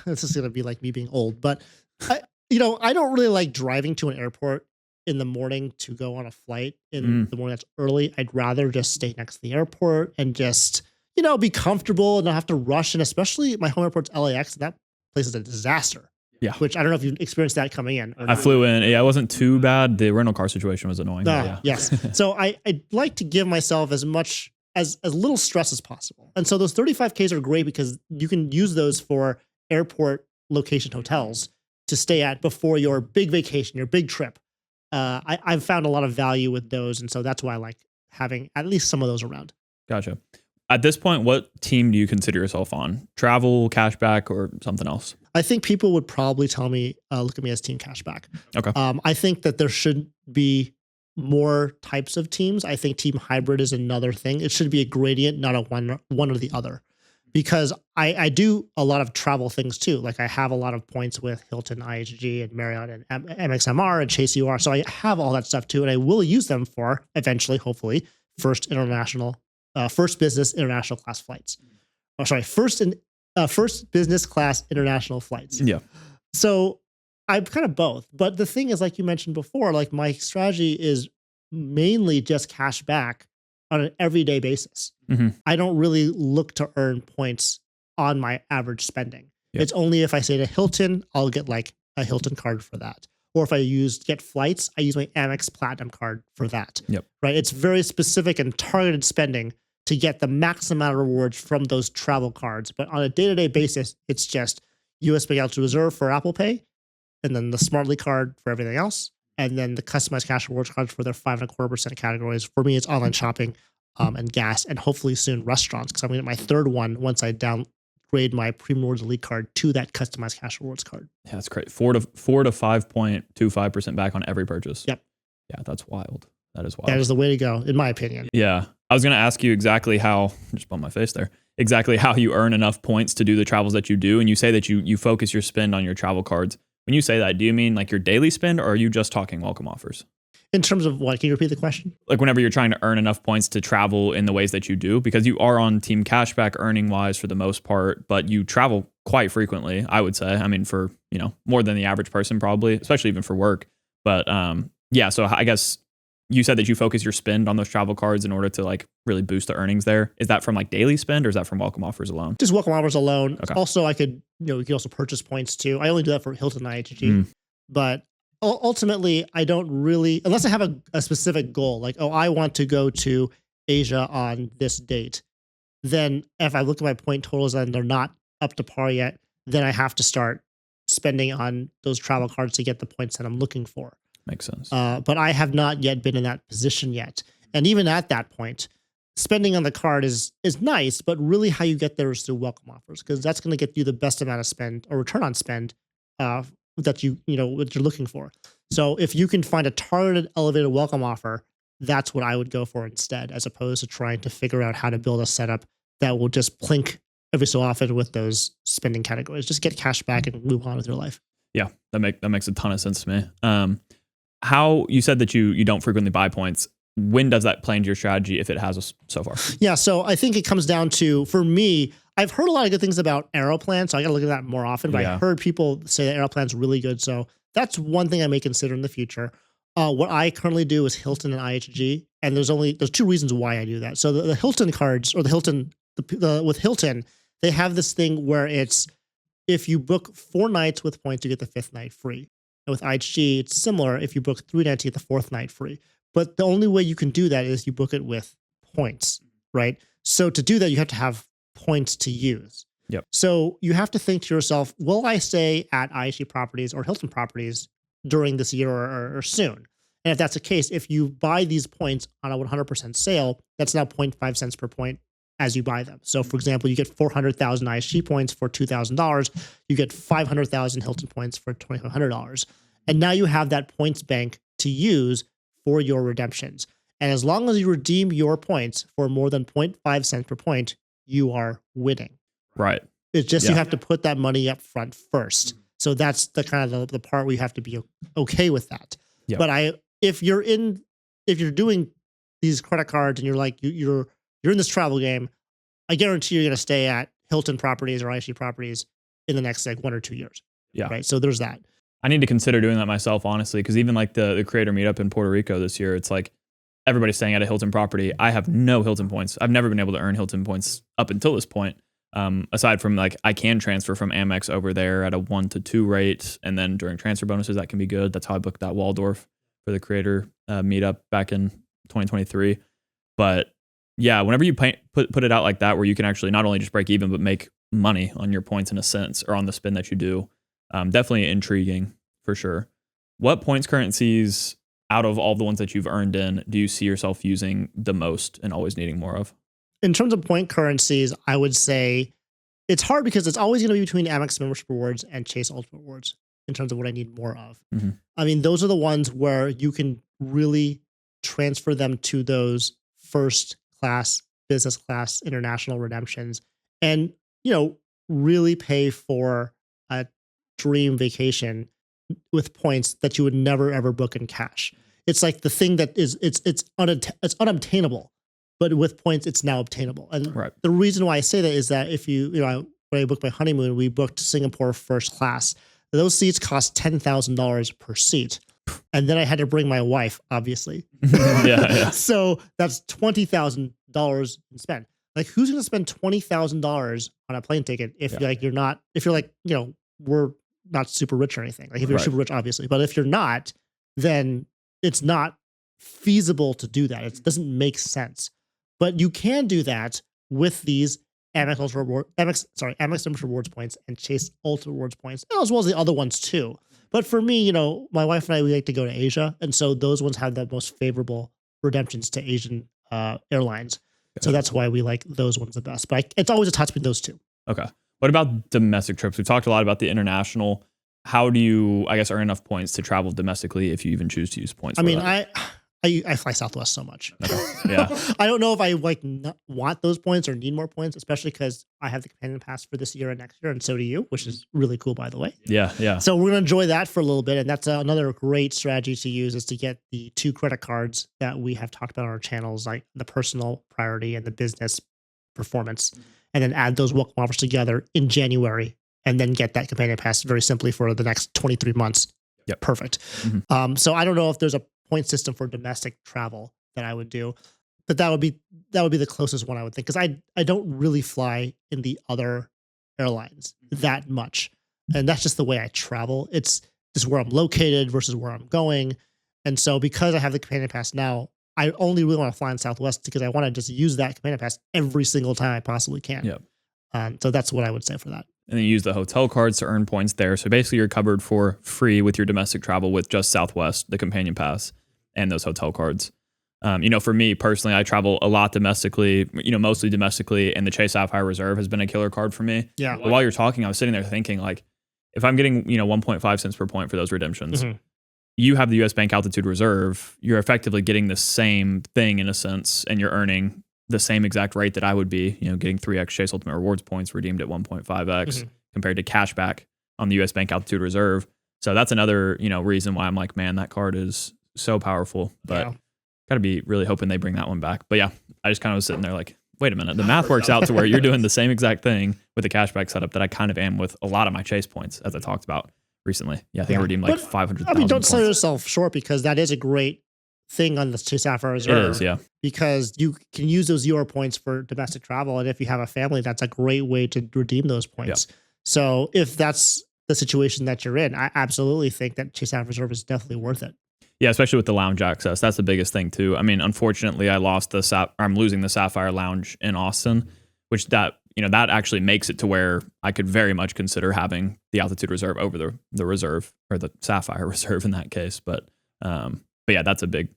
This is going to be like me being old, but I don't really like driving to an airport in the morning to go on a flight in the morning that's early. I'd rather just stay next to the airport and just, be comfortable and not have to rush. And especially my home airport's LAX. That place is a disaster. Yeah. Which I don't know if you've experienced that coming in. I flew in. Yeah, it wasn't too bad. The rental car situation was annoying. Yeah. Yes. So I'd like to give myself as little stress as possible. And so those 35Ks are great because you can use those for airport location hotels to stay at before your big vacation, your big trip. I've found a lot of value with those. And so that's why I like having at least some of those around. Gotcha. At this point, what team do you consider yourself on? Travel, cashback, or something else? I think people would probably tell me, look at me as team cashback. Okay. I think that there should be more types of teams. I think team hybrid is another thing. It should be a gradient, not a one or the other. Because I do a lot of travel things too. Like I have a lot of points with Hilton, IHG, and Marriott, and MXMR, and Chase UR. So I have all that stuff too, and I will use them for eventually, hopefully, first business international class flights. Oh, sorry, first business class international flights. Yeah. So I'm kind of both. But the thing is, like you mentioned before, like my strategy is mainly just cash back on an everyday basis. I don't really look to earn points on my average spending. Yep. It's only if I say to Hilton, I'll get like a Hilton card for that. Or if I get flights, I use my Amex Platinum card for that. Yep. Right. It's very specific and targeted spending to get the max amount of rewards from those travel cards. But on a day-to-day basis, it's just US Bank Altitude Reserve for Apple Pay, and then the Smartly card for everything else, and then the customized cash rewards cards for their 5.25% categories. For me, it's online shopping and gas, and hopefully soon restaurants, because I'm going to get my third one once I downgrade my Premium Rewards Elite card to that customized cash rewards card. Yeah, that's great. 4 to 5.25% back on every purchase. Yep. Yeah, that's wild. That is wild. That is the way to go, in my opinion. Yeah. I was going to ask you exactly how, just bumped my face there, exactly how you earn enough points to do the travels that you do. And you say that you focus your spend on your travel cards. When you say that, do you mean like your daily spend, or are you just talking welcome offers? In terms of what? Can you repeat the question? Like whenever you're trying to earn enough points to travel in the ways that you do, because you are on team cashback earning wise for the most part, but you travel quite frequently, I would say. I mean, for, more than the average person probably, especially even for work. But yeah, so I guess you said that you focus your spend on those travel cards in order to like really boost the earnings there. Is that from like daily spend, or is that from welcome offers alone? Just welcome offers alone. Okay. Also, you could also purchase points too. I only do that for Hilton and IHG, but ultimately I don't really, unless I have a specific goal, like, I want to go to Asia on this date. Then if I look at my point totals and they're not up to par yet, then I have to start spending on those travel cards to get the points that I'm looking for. Makes sense. But I have not yet been in that position yet. And even at that point, spending on the card is nice, but really how you get there is through welcome offers, because that's going to get you the best amount of spend or return on spend that what you're looking for. So if you can find a targeted elevated welcome offer, that's what I would go for instead, as opposed to trying to figure out how to build a setup that will just plink every so often with those spending categories. Just get cash back and move on with your life. Yeah, that makes a ton of sense to me. How you said that you don't frequently buy points. When does that play into your strategy, if it has so far? Yeah, so I think it comes down to, for me, I've heard a lot of good things about Aeroplan, so I got to look at that more often. But I heard people say that Aeroplan's really good, so that's one thing I may consider in the future. What I currently do is Hilton and IHG, and there's two reasons why I do that. So the Hilton cards, or with Hilton, they have this thing where it's, if you book 4 nights with points, you get the 5th night free. And with IHG, it's similar. If you book 3 nights, you get the 4th night free. But the only way you can do that is you book it with points, right? So to do that, you have to have points to use. Yep. So you have to think to yourself, will I stay at IHG properties or Hilton properties during this year or soon? And if that's the case, if you buy these points on a 100% sale, that's now 0.5 cents per point as you buy them. So for example, you get 400,000 ISG points for $2,000. You get 500,000 Hilton points for $2,500. And now you have that points bank to use for your redemptions. And as long as you redeem your points for more than 0.5 cents per point, you are winning. Right. It's just you have to put that money up front first. So that's the kind of the part where you have to be okay with that. Yep. But if you're doing these credit cards and you're in this travel game, I guarantee you're going to stay at Hilton properties or IHG properties in the next 1 or 2 years. Yeah. Right. So there's that. I need to consider doing that myself, honestly, because even like the creator meetup in Puerto Rico this year, it's like everybody's staying at a Hilton property. I have no Hilton points. I've never been able to earn Hilton points up until this point. Aside from like I can transfer from Amex over there at a 1 to 2 rate, and then during transfer bonuses that can be good. That's how I booked that Waldorf for the creator meetup back in 2023. But yeah, whenever you put it out like that, where you can actually not only just break even but make money on your points in a sense, or on the spend that you do, definitely intriguing for sure. What points currencies out of all the ones that you've earned in do you see yourself using the most and always needing more of? In terms of point currencies, I would say it's hard because it's always going to be between Amex membership rewards and Chase Ultimate Rewards in terms of what I need more of. Mm-hmm. I mean, those are the ones where you can really transfer them to those first class, business class, international redemptions, and, really pay for a dream vacation with points that you would never, ever book in cash. It's like the thing that is, it's unobtainable. But with points, it's now obtainable. And the reason why I say that is that if when I booked my honeymoon, we booked Singapore first class. Those seats cost $10,000 per seat. And then I had to bring my wife, obviously. Yeah. So that's $20,000 in spend. Like, who's going to spend $20,000 on a plane ticket if we're not super rich or anything? Like, if you're super rich, obviously. But if you're not, then it's not feasible to do that. It doesn't make sense. But you can do that with these Amex Membership Rewards points and Chase Ultimate Rewards points, as well as the other ones too. But for me, my wife and I, we like to go to Asia. And so those ones have the most favorable redemptions to Asian airlines. So Gotcha. that's why we like those ones the best. But it's always a toss between those two. Okay. What about domestic trips? We've talked a lot about the international. How do you, I guess, earn enough points to travel domestically if you even choose to use points? I for mean, that? I fly Southwest so much. Okay. Yeah. I don't know if I want those points or need more points, especially because I have the companion pass for this year and next year, and so do you, which is really cool, by the way. Yeah. Yeah. So we're gonna enjoy that for a little bit, and that's another great strategy to use is to get the 2 credit cards that we have talked about on our channels, like the personal priority and the business performance, and then add those welcome offers together in January, and then get that companion pass very simply for the next 23 months. Yep. Perfect. Mhm. So I don't know if there's a point system for domestic travel that I would do, but that would be the closest one I would think because I don't really fly in the other airlines that much, and that's just the way I travel. It's just where I'm located versus where I'm going, and so because I have the companion pass now, I only really want to fly in Southwest because I want to just use that companion pass every single time I possibly can. Yep. So that's what I would say for that. And then you use the hotel cards to earn points there. So basically, you're covered for free with your domestic travel with just Southwest, the companion pass, and those hotel cards. For me personally, I travel a lot domestically, mostly domestically, and the Chase Sapphire Reserve has been a killer card for me. Yeah. But while you're talking, I was sitting there thinking, like, if I'm getting, 1.5 cents per point for those redemptions, Mhm. you have the US Bank Altitude Reserve, you're effectively getting the same thing in a sense, and you're earning the same exact rate that I would be, getting 3x Chase Ultimate Rewards points redeemed at 1.5x compared to cashback on the US Bank Altitude Reserve. So that's another, reason why I'm like, man, that card is so powerful, but got to be really hoping they bring that one back. But yeah, I just kind of was sitting there like, wait a minute, the math works out to where you're doing the same exact thing with the cashback setup that I kind of am with a lot of my Chase points, as I talked about recently. Yeah, I think I redeemed like 500,000 I mean, don't sell points. yourself short because that is a great thing on the Chase Sapphire Reserve. It is, yeah. Because you can use those EUR points for domestic travel. And if you have a family, that's a great way to redeem those points. So if that's the situation that you're in, I absolutely think that Chase Sapphire Reserve is definitely worth it. Yeah, especially with the lounge access. That's the biggest thing too. I mean, unfortunately, I'm losing the Sapphire Lounge in Austin, which that actually makes it to where I could very much consider having the Altitude Reserve over the Reserve or the Sapphire Reserve in that case. But yeah, that's a big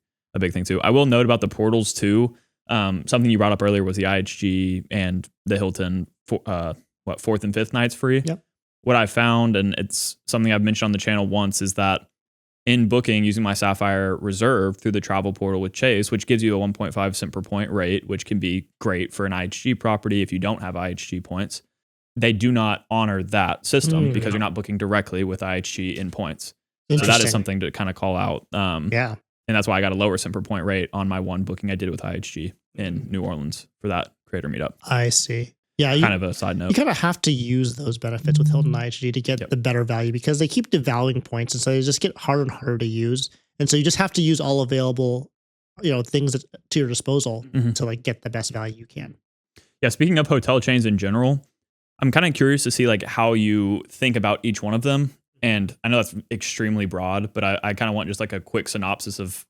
thing too. I will note about the portals too. Something you brought up earlier was the IHG and the Hilton, 4th and 5th nights free. Yep. What I found, and it's something I've mentioned on the channel once, is that in booking using my Sapphire Reserve through the travel portal with Chase, which gives you a 1.5 cent per point rate, which can be great for an IHG property if you don't have IHG points, they do not honor that system because you're not booking directly with IHG in points. So that is something to kind of call out. Yeah. And that's why I got a lower cent per point rate on my one booking I did with IHG in New Orleans for that creator meetup. I see. Yeah. Kind of a side note. You kind of have to use those benefits with Hilton IHG to get the better value because they keep devaluing points. And so they just get harder and harder to use. And so you just have to use all available, things to your disposal to like get the best value you can. Yeah. Speaking of hotel chains in general, I'm kind of curious to see like how you think about each one of them. And I know that's extremely broad, but I kind of want just like a quick synopsis of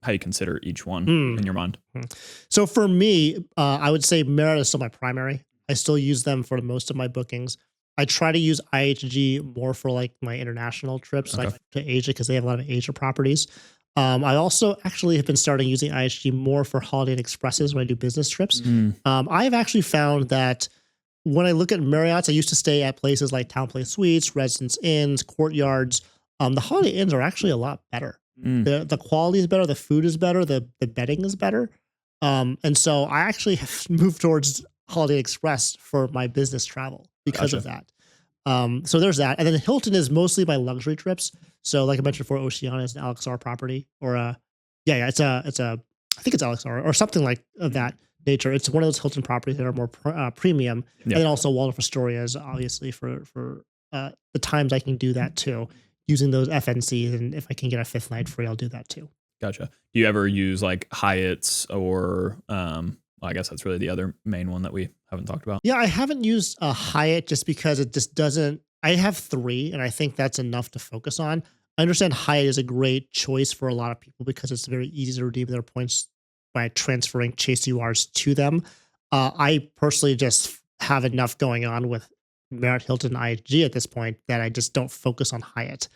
how you consider each one in your mind. So for me, I would say Merit is still my primary. I still use them for most of my bookings. I try to use IHG more for like my international trips, like to Asia, because they have a lot of Asia properties. I also actually have been starting using IHG more for Holiday Inn Expresses when I do business trips. I've actually found that when I look at Marriott's, I used to stay at places like Town Place Suites, Residence Inns, Courtyards. The Holiday Inns are actually a lot better. The quality is better, the food is better, the bedding is better. And so I actually have moved towards Holiday Inn Express for my business travel because of that. So there's that. And then Hilton is mostly my luxury trips. So like I mentioned before, Oceania is an LXR property or I think it's LXR or something like of that nature. It's one of those Hilton properties that are more premium. And then also Waldorf Astoria is obviously for the times I can do that too, using those FNCs. And if I can get a 5th night free, I'll do that too. Gotcha. Do you ever use like Hyatt's or I guess that's really the other main one that we haven't talked about? Yeah, I haven't used a Hyatt just because it just doesn't. I have 3, and I think that's enough to focus on. I understand Hyatt is a great choice for a lot of people because it's very easy to redeem their points by transferring Chase URs to them. I personally just have enough going on with Marriott, Hilton, IHG at this point that I just don't focus on Hyatt.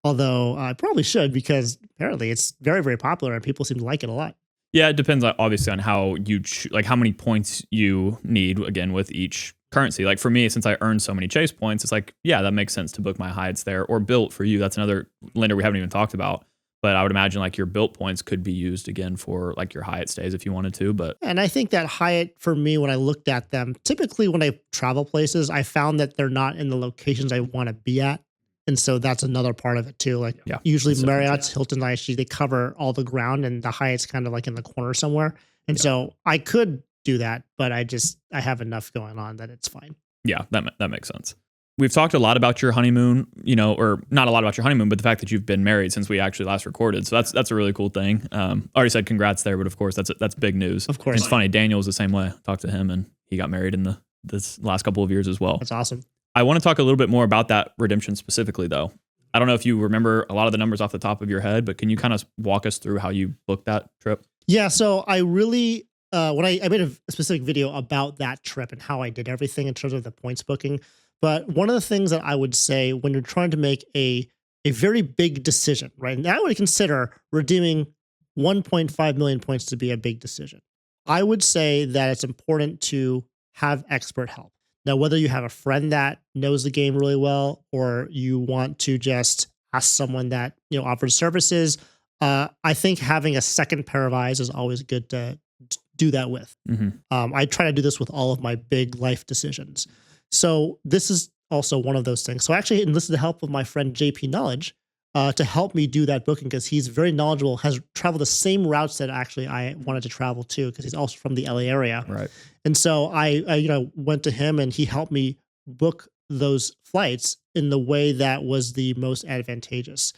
Although I probably should because apparently it's very, very popular and people seem to like it a lot. Yeah, it depends obviously on how you like how many points you need again with each currency. Like for me, since I earn so many Chase points, it's like, yeah, that makes sense to book my Hyatts there. Or Built for you, that's another lender we haven't even talked about. But I would imagine like your Built points could be used again for like your Hyatt stays if you wanted to. But And I think that Hyatt, for me, when I looked at them, typically when I travel places, I found that they're not in the locations I want to be at. And so that's another part of it too. Like yeah, usually Marriott's, Hilton, IHG, they cover all the ground and the Hyatt's kind of like in the corner somewhere. And so I could do that, but I have enough going on that it's fine. Yeah, that makes sense. We've talked a lot about your honeymoon, or not a lot about your honeymoon, but the fact that you've been married since we actually last recorded. So that's a really cool thing. Already said congrats there, but of course that's big news. Of course. And it's funny. Daniel's the same way. I talked to him and he got married in this last couple of years as well. That's awesome. I want to talk a little bit more about that redemption specifically though. I don't know if you remember a lot of the numbers off the top of your head, but can you kind of walk us through how you booked that trip? Yeah. So I really, when I made a specific video about that trip and how I did everything in terms of the points booking. But one of the things that I would say when you're trying to make a very big decision, right? And I would consider redeeming 1.5 million points to be a big decision. I would say that it's important to have expert help. Now, whether you have a friend that knows the game really well, or you want to just ask someone that offers services, I think having a second pair of eyes is always good to do that with. Mm-hmm. I try to do this with all of my big life decisions. So this is also one of those things. So I actually enlisted the help of my friend JP Knowledge to help me do that booking because he's very knowledgeable, has traveled the same routes that actually I wanted to travel to because he's also from the LA area. Right. And so I went to him and he helped me book those flights in the way that was the most advantageous.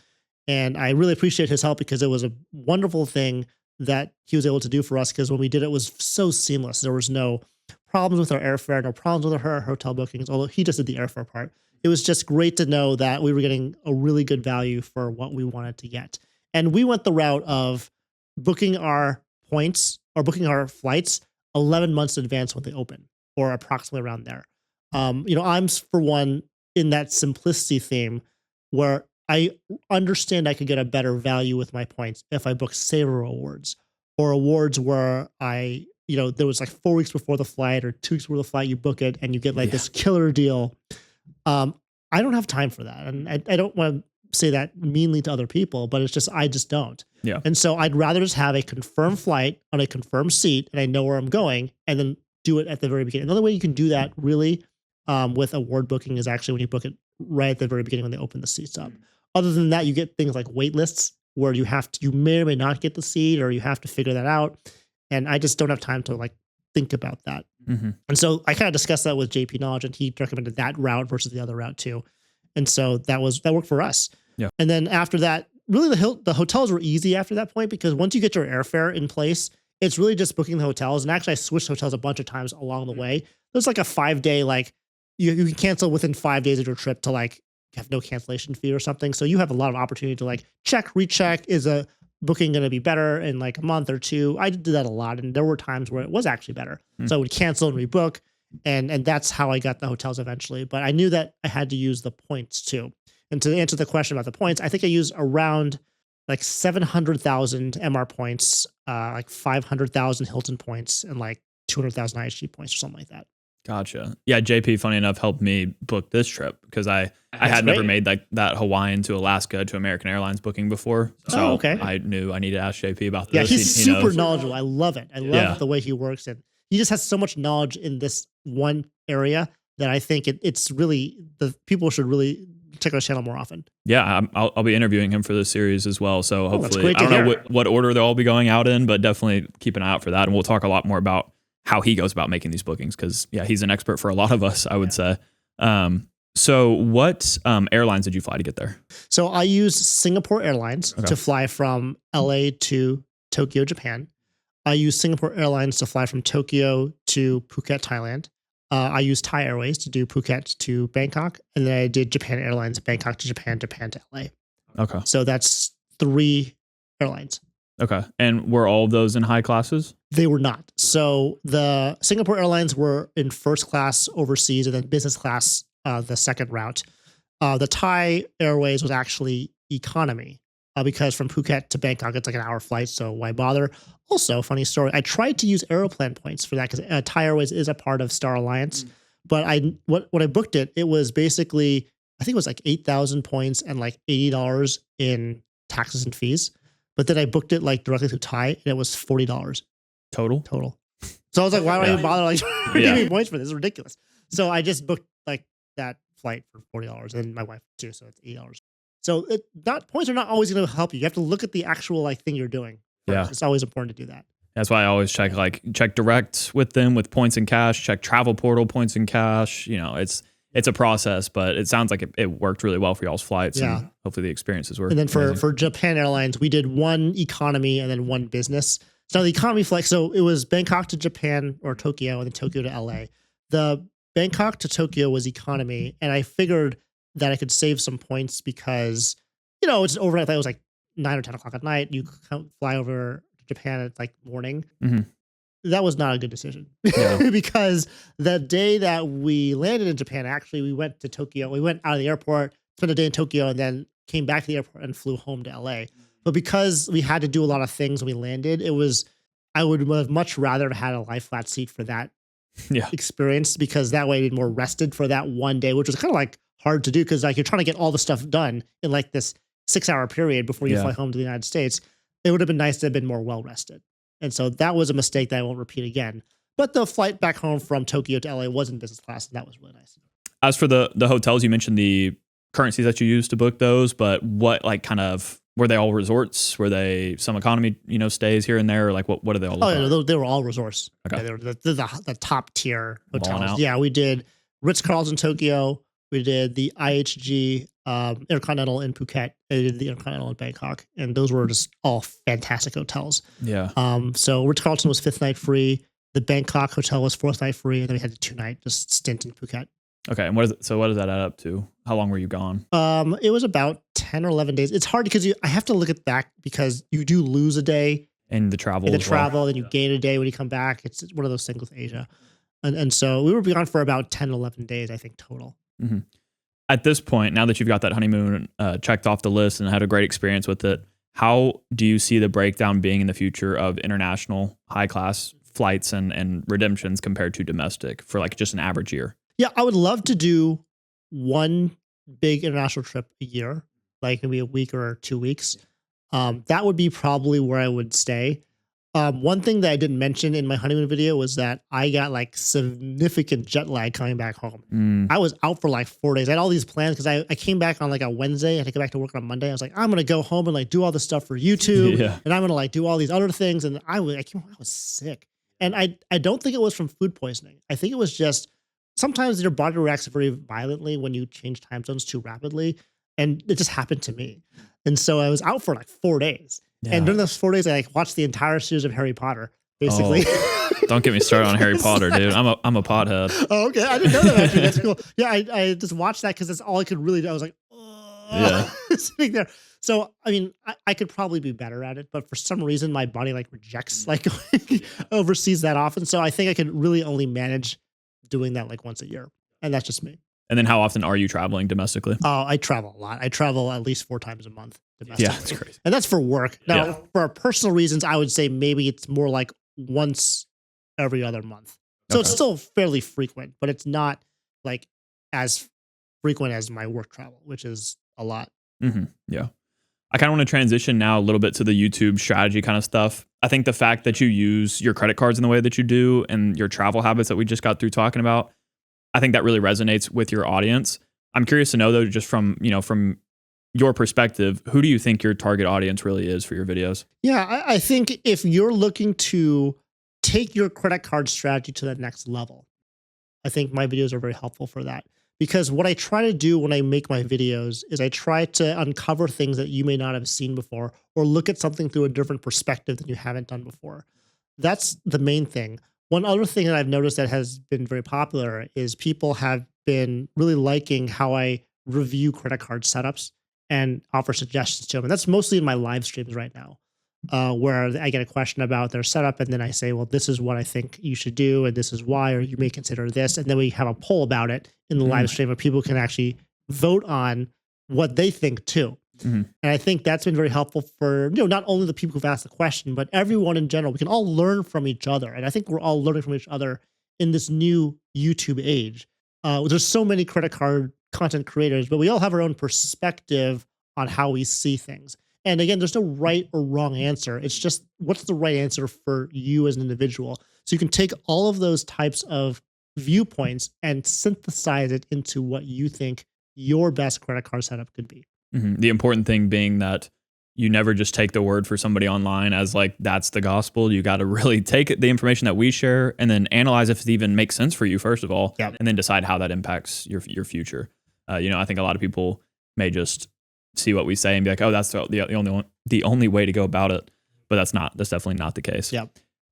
And I really appreciate his help because it was a wonderful thing that he was able to do for us because when we did it was so seamless. There was no problems with our airfare, no problems with our hotel bookings, although he just did the airfare part. It was just great to know that we were getting a really good value for what we wanted to get. And we went the route of booking our points or booking our flights 11 months in advance when they open, or approximately around there. I'm for one in that simplicity theme where I understand I could get a better value with my points if I book saver awards or awards where there was like 4 weeks before the flight or 2 weeks before the flight, you book it and you get like this killer deal. I don't have time for that. And I don't want to say that meanly to other people, but I just don't. Yeah. And so I'd rather just have a confirmed flight on a confirmed seat and I know where I'm going and then do it at the very beginning. Another way you can do that really with award booking is actually when you book it right at the very beginning when they open the seats up. Other than that, you get things like wait lists where you may or may not get the seat or you have to figure that out. And I just don't have time to think about that. Mm-hmm. And so I kind of discussed that with JP Knowledge and he recommended that route versus the other route too. And so that worked for us. Yeah. And then after that, really the hotels were easy after that point because once you get your airfare in place, it's really just booking the hotels. And actually I switched hotels a bunch of times along the way. There's like a 5-day, you can cancel within 5 days of your trip to have no cancellation fee or something. So you have a lot of opportunity to check, recheck. Is a booking going to be better in a month or two? I did that a lot. And there were times where it was actually better. So I would cancel and rebook. And that's how I got the hotels eventually. But I knew that I had to use the points too. And to answer the question about the points, I think I used around 700,000 MR points, 500,000 Hilton points, and 200,000 IHG points or something like that. Gotcha. Yeah, JP, funny enough, helped me book this trip because I had never made that Hawaiian to Alaska to American Airlines booking before. So okay. I knew I needed to ask JP about this. Yeah, he's he super knows. knowledgeable. I love it. I love the way he works. And he just has so much knowledge in this one area that I think it's really, the people should really check out his channel more often. Yeah, I'll be interviewing him for this series as well. So hopefully, I don't know what order they'll all be going out in, but definitely keep an eye out for that. And we'll talk a lot more about how he goes about making these bookings because, he's an expert for a lot of us, I would say. So what airlines did you fly to get there? So I used Singapore Airlines to fly from LA to Tokyo, Japan. I used Singapore Airlines to fly from Tokyo to Phuket, Thailand. I used Thai Airways to do Phuket to Bangkok. And then I did Japan Airlines, Bangkok to Japan, Japan to LA. Okay. So that's 3 airlines. Okay. And were all of those in high classes? They were not. So the Singapore Airlines were in first class overseas and then business class the second route. The Thai Airways was actually economy because from Phuket to Bangkok, it's like an hour flight. So why bother? Also, funny story. I tried to use Aeroplan points for that because Thai Airways is a part of Star Alliance. But when I booked it, it was basically, I think it was like 8,000 points and like $80 in taxes and fees. But then I booked it like directly through Thai and it was $40 Total. So I was like, why do I even bother like giving me points for this? It's ridiculous. So I just booked like that flight for $40 and my wife too. So it's $80. So points are not always going to help you. You have to look at the actual like thing you're doing. Yeah. It's always important to do that. That's why I always check direct with them with points and cash, check travel portal points and cash. You know, it's a process, but it sounds like it worked really well for y'all's flights. Yeah. And hopefully the experiences were. And then amazing. for Japan Airlines, we did one economy and then one business. So the economy flight, so it was Bangkok to Japan or Tokyo and then Tokyo to LA. The Bangkok to Tokyo was economy. And I figured that I could save some points because, you know, it's an overnight flight. It was like 9 or 10 o'clock at night. You could fly over to Japan at like morning. Mm-hmm. That was not a good decision Yeah. because the day that we landed in Japan, actually, we went to Tokyo. We went out of the airport, spent a day in Tokyo, and then came back to the airport and flew home to LA. But because we had to do a lot of things when we landed, I would have much rather have had a lie flat seat for that experience because that way I'd be more rested for that one day, which was kind of like hard to do because like you're trying to get all the stuff done in like this 6-hour period before you fly home to the United States. It would have been nice to have been more well rested. And so that was a mistake that I won't repeat again. But the flight back home from Tokyo to LA was in business class, and that was really nice. As for the hotels, you mentioned the currencies that you used to book those, but what like kind of were they all resorts? Were they some economy, stays here and there? Or like what do they all look like? No, they were all resorts. Okay. Yeah, they were the top tier Balling hotels. out. Yeah, we did Ritz-Carlton Tokyo. We did the IHG Intercontinental in Phuket. And we did the Intercontinental in Bangkok. And those were just all fantastic hotels. Yeah. So Ritz-Carlton was 5th night free. The Bangkok hotel was 4th night free. And then we had the 2-night just stint in Phuket. Okay. And what does that add up to? How long were you gone? It was about 10 or 11 days. It's hard because I have to look at back because you do lose a day. And the travel. Then you gain a day when you come back. It's one of those things with Asia. And so we were gone for about 10, 11 days, I think, total. Mm-hmm. At this point, now that you've got that honeymoon checked off the list and had a great experience with it, how do you see the breakdown being in the future of international high-class flights and redemptions compared to domestic for like just an average year? Yeah, I would love to do one big international trip a year, like maybe a week or 2 weeks. That would be probably where I would stay. One thing that I didn't mention in my honeymoon video was that I got like significant jet lag coming back home. I was out for like 4 days. I had all these plans because I came back on like a Wednesday. I had to go back to work on Monday. I was like, I'm going to go home and like do all this stuff for YouTube. And I'm going to like do all these other things. And I was sick. And I don't think it was from food poisoning. I think it was just sometimes your body reacts very violently when you change time zones too rapidly. And it just happened to me. And so I was out for like 4 days. Yeah. And during those 4 days, I like watched the entire series of Harry Potter, basically. Oh, don't get me started on Harry Potter, dude. I'm a pothead. Oh, okay. I didn't know that actually. That's cool. Yeah, I just watched that because that's all I could really do. I was like, sitting there. So, I mean, I could probably be better at it, but for some reason, my body like rejects like overseas that often. So I think I could really only manage doing that like once a year. And that's just me. And then how often are you traveling domestically? Oh, I travel a lot. I travel at least 4 times a month domestically. Yeah, that's crazy. And that's for work. Now, for personal reasons, I would say maybe it's more like once every other month. So it's still fairly frequent, but it's not like as frequent as my work travel, which is a lot. Mm-hmm. Yeah. I kind of want to transition now a little bit to the YouTube strategy kind of stuff. I think the fact that you use your credit cards in the way that you do and your travel habits that we just got through talking about, I think that really resonates with your audience. I'm curious to know though, just from your perspective, who do you think your target audience really is for your videos? Yeah, I think if you're looking to take your credit card strategy to the next level, I think my videos are very helpful for that. Because what I try to do when I make my videos is I try to uncover things that you may not have seen before or look at something through a different perspective than you haven't done before. That's the main thing. One other thing that I've noticed that has been very popular is people have been really liking how I review credit card setups and offer suggestions to them. And that's mostly in my live streams right now. where I get a question about their setup, and then I say, well, this is what I think you should do, and this is why, or you may consider this. And then we have a poll about it in the live stream where people can actually vote on what they think too. And I think that's been very helpful for, not only the people who've asked the question, but everyone in general. We can all learn from each other. And I think we're all learning from each other in this new YouTube age. There's so many credit card content creators, but we all have our own perspective on how we see things. And again, there's no right or wrong answer. It's just what's the right answer for you as an individual. So you can take all of those types of viewpoints and synthesize it into what you think your best credit card setup could be. The important thing being that you never just take the word for somebody online as like that's the gospel. You got to really take the information that we share and then analyze if it even makes sense for you first of all, and then decide how that impacts your future. I think a lot of people may just see what we say and be like, oh, that's the only way to go about it, but that's definitely not the case.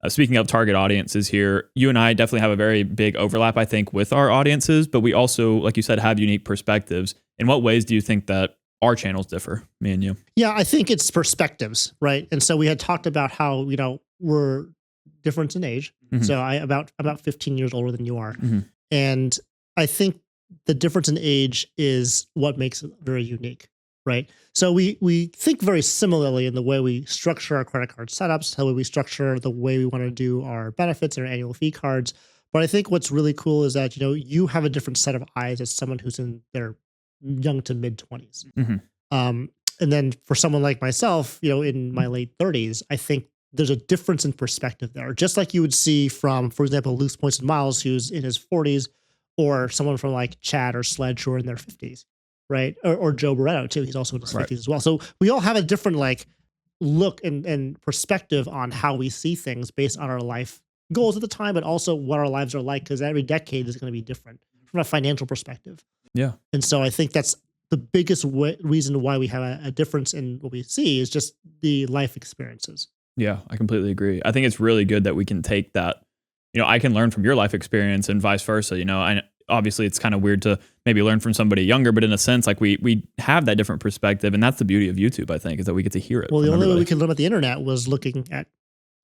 Speaking of target audiences here, you and I definitely have a very big overlap, I think, with our audiences, but we also, like you said, have unique perspectives. In what ways do you think that our channels differ, me and you? Yeah, I think it's perspectives, right? And so we had talked about how, we're different in age. So I'm about 15 years older than you are. And I think the difference in age is what makes it very unique, right? So we think very similarly in the way we structure our credit card setups, how we structure the way we want to do our benefits and our annual fee cards. But I think what's really cool is that, you have a different set of eyes as someone who's in their young to mid 20s. And then for someone like myself, in my late 30s, I think there's a difference in perspective there. Just like you would see from, for example, Luke's Points and Miles, who's in his 40s, or someone from like Chad or Sledge who are in their 50s, right? Or Joe Barretto too. He's also in his 50s as well. So we all have a different like look and perspective on how we see things based on our life goals at the time, but also what our lives are like, because every decade is going to be different from a financial perspective. Yeah. And so I think that's the biggest reason why we have a difference in what we see is just the life experiences. Yeah, I completely agree. I think it's really good that we can take that, I can learn from your life experience and vice versa. Obviously it's kind of weird to maybe learn from somebody younger, but in a sense, like we have that different perspective. And that's the beauty of YouTube, I think, is that we get to hear it. Well, the only way we could learn about the internet was looking at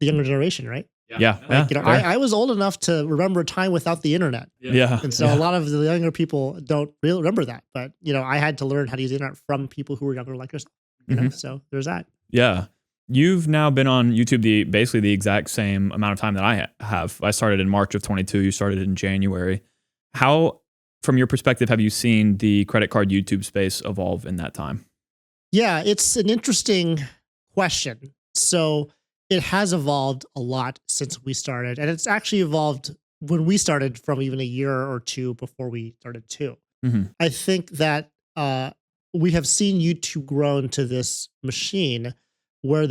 the younger generation, right? Yeah. I was old enough to remember a time without the internet. And so a lot of the younger people don't really remember that. But, I had to learn how to use the internet from people who were younger like yourself. So there's that. Yeah. You've now been on YouTube basically the exact same amount of time that I have. I started in March of 22. You started in January. How, from your perspective, have you seen the credit card YouTube space evolve in that time? Yeah, it's an interesting question. So it has evolved a lot since we started, and it's actually evolved when we started from even a year or two before we started too. I think that we have seen YouTube grow into this machine where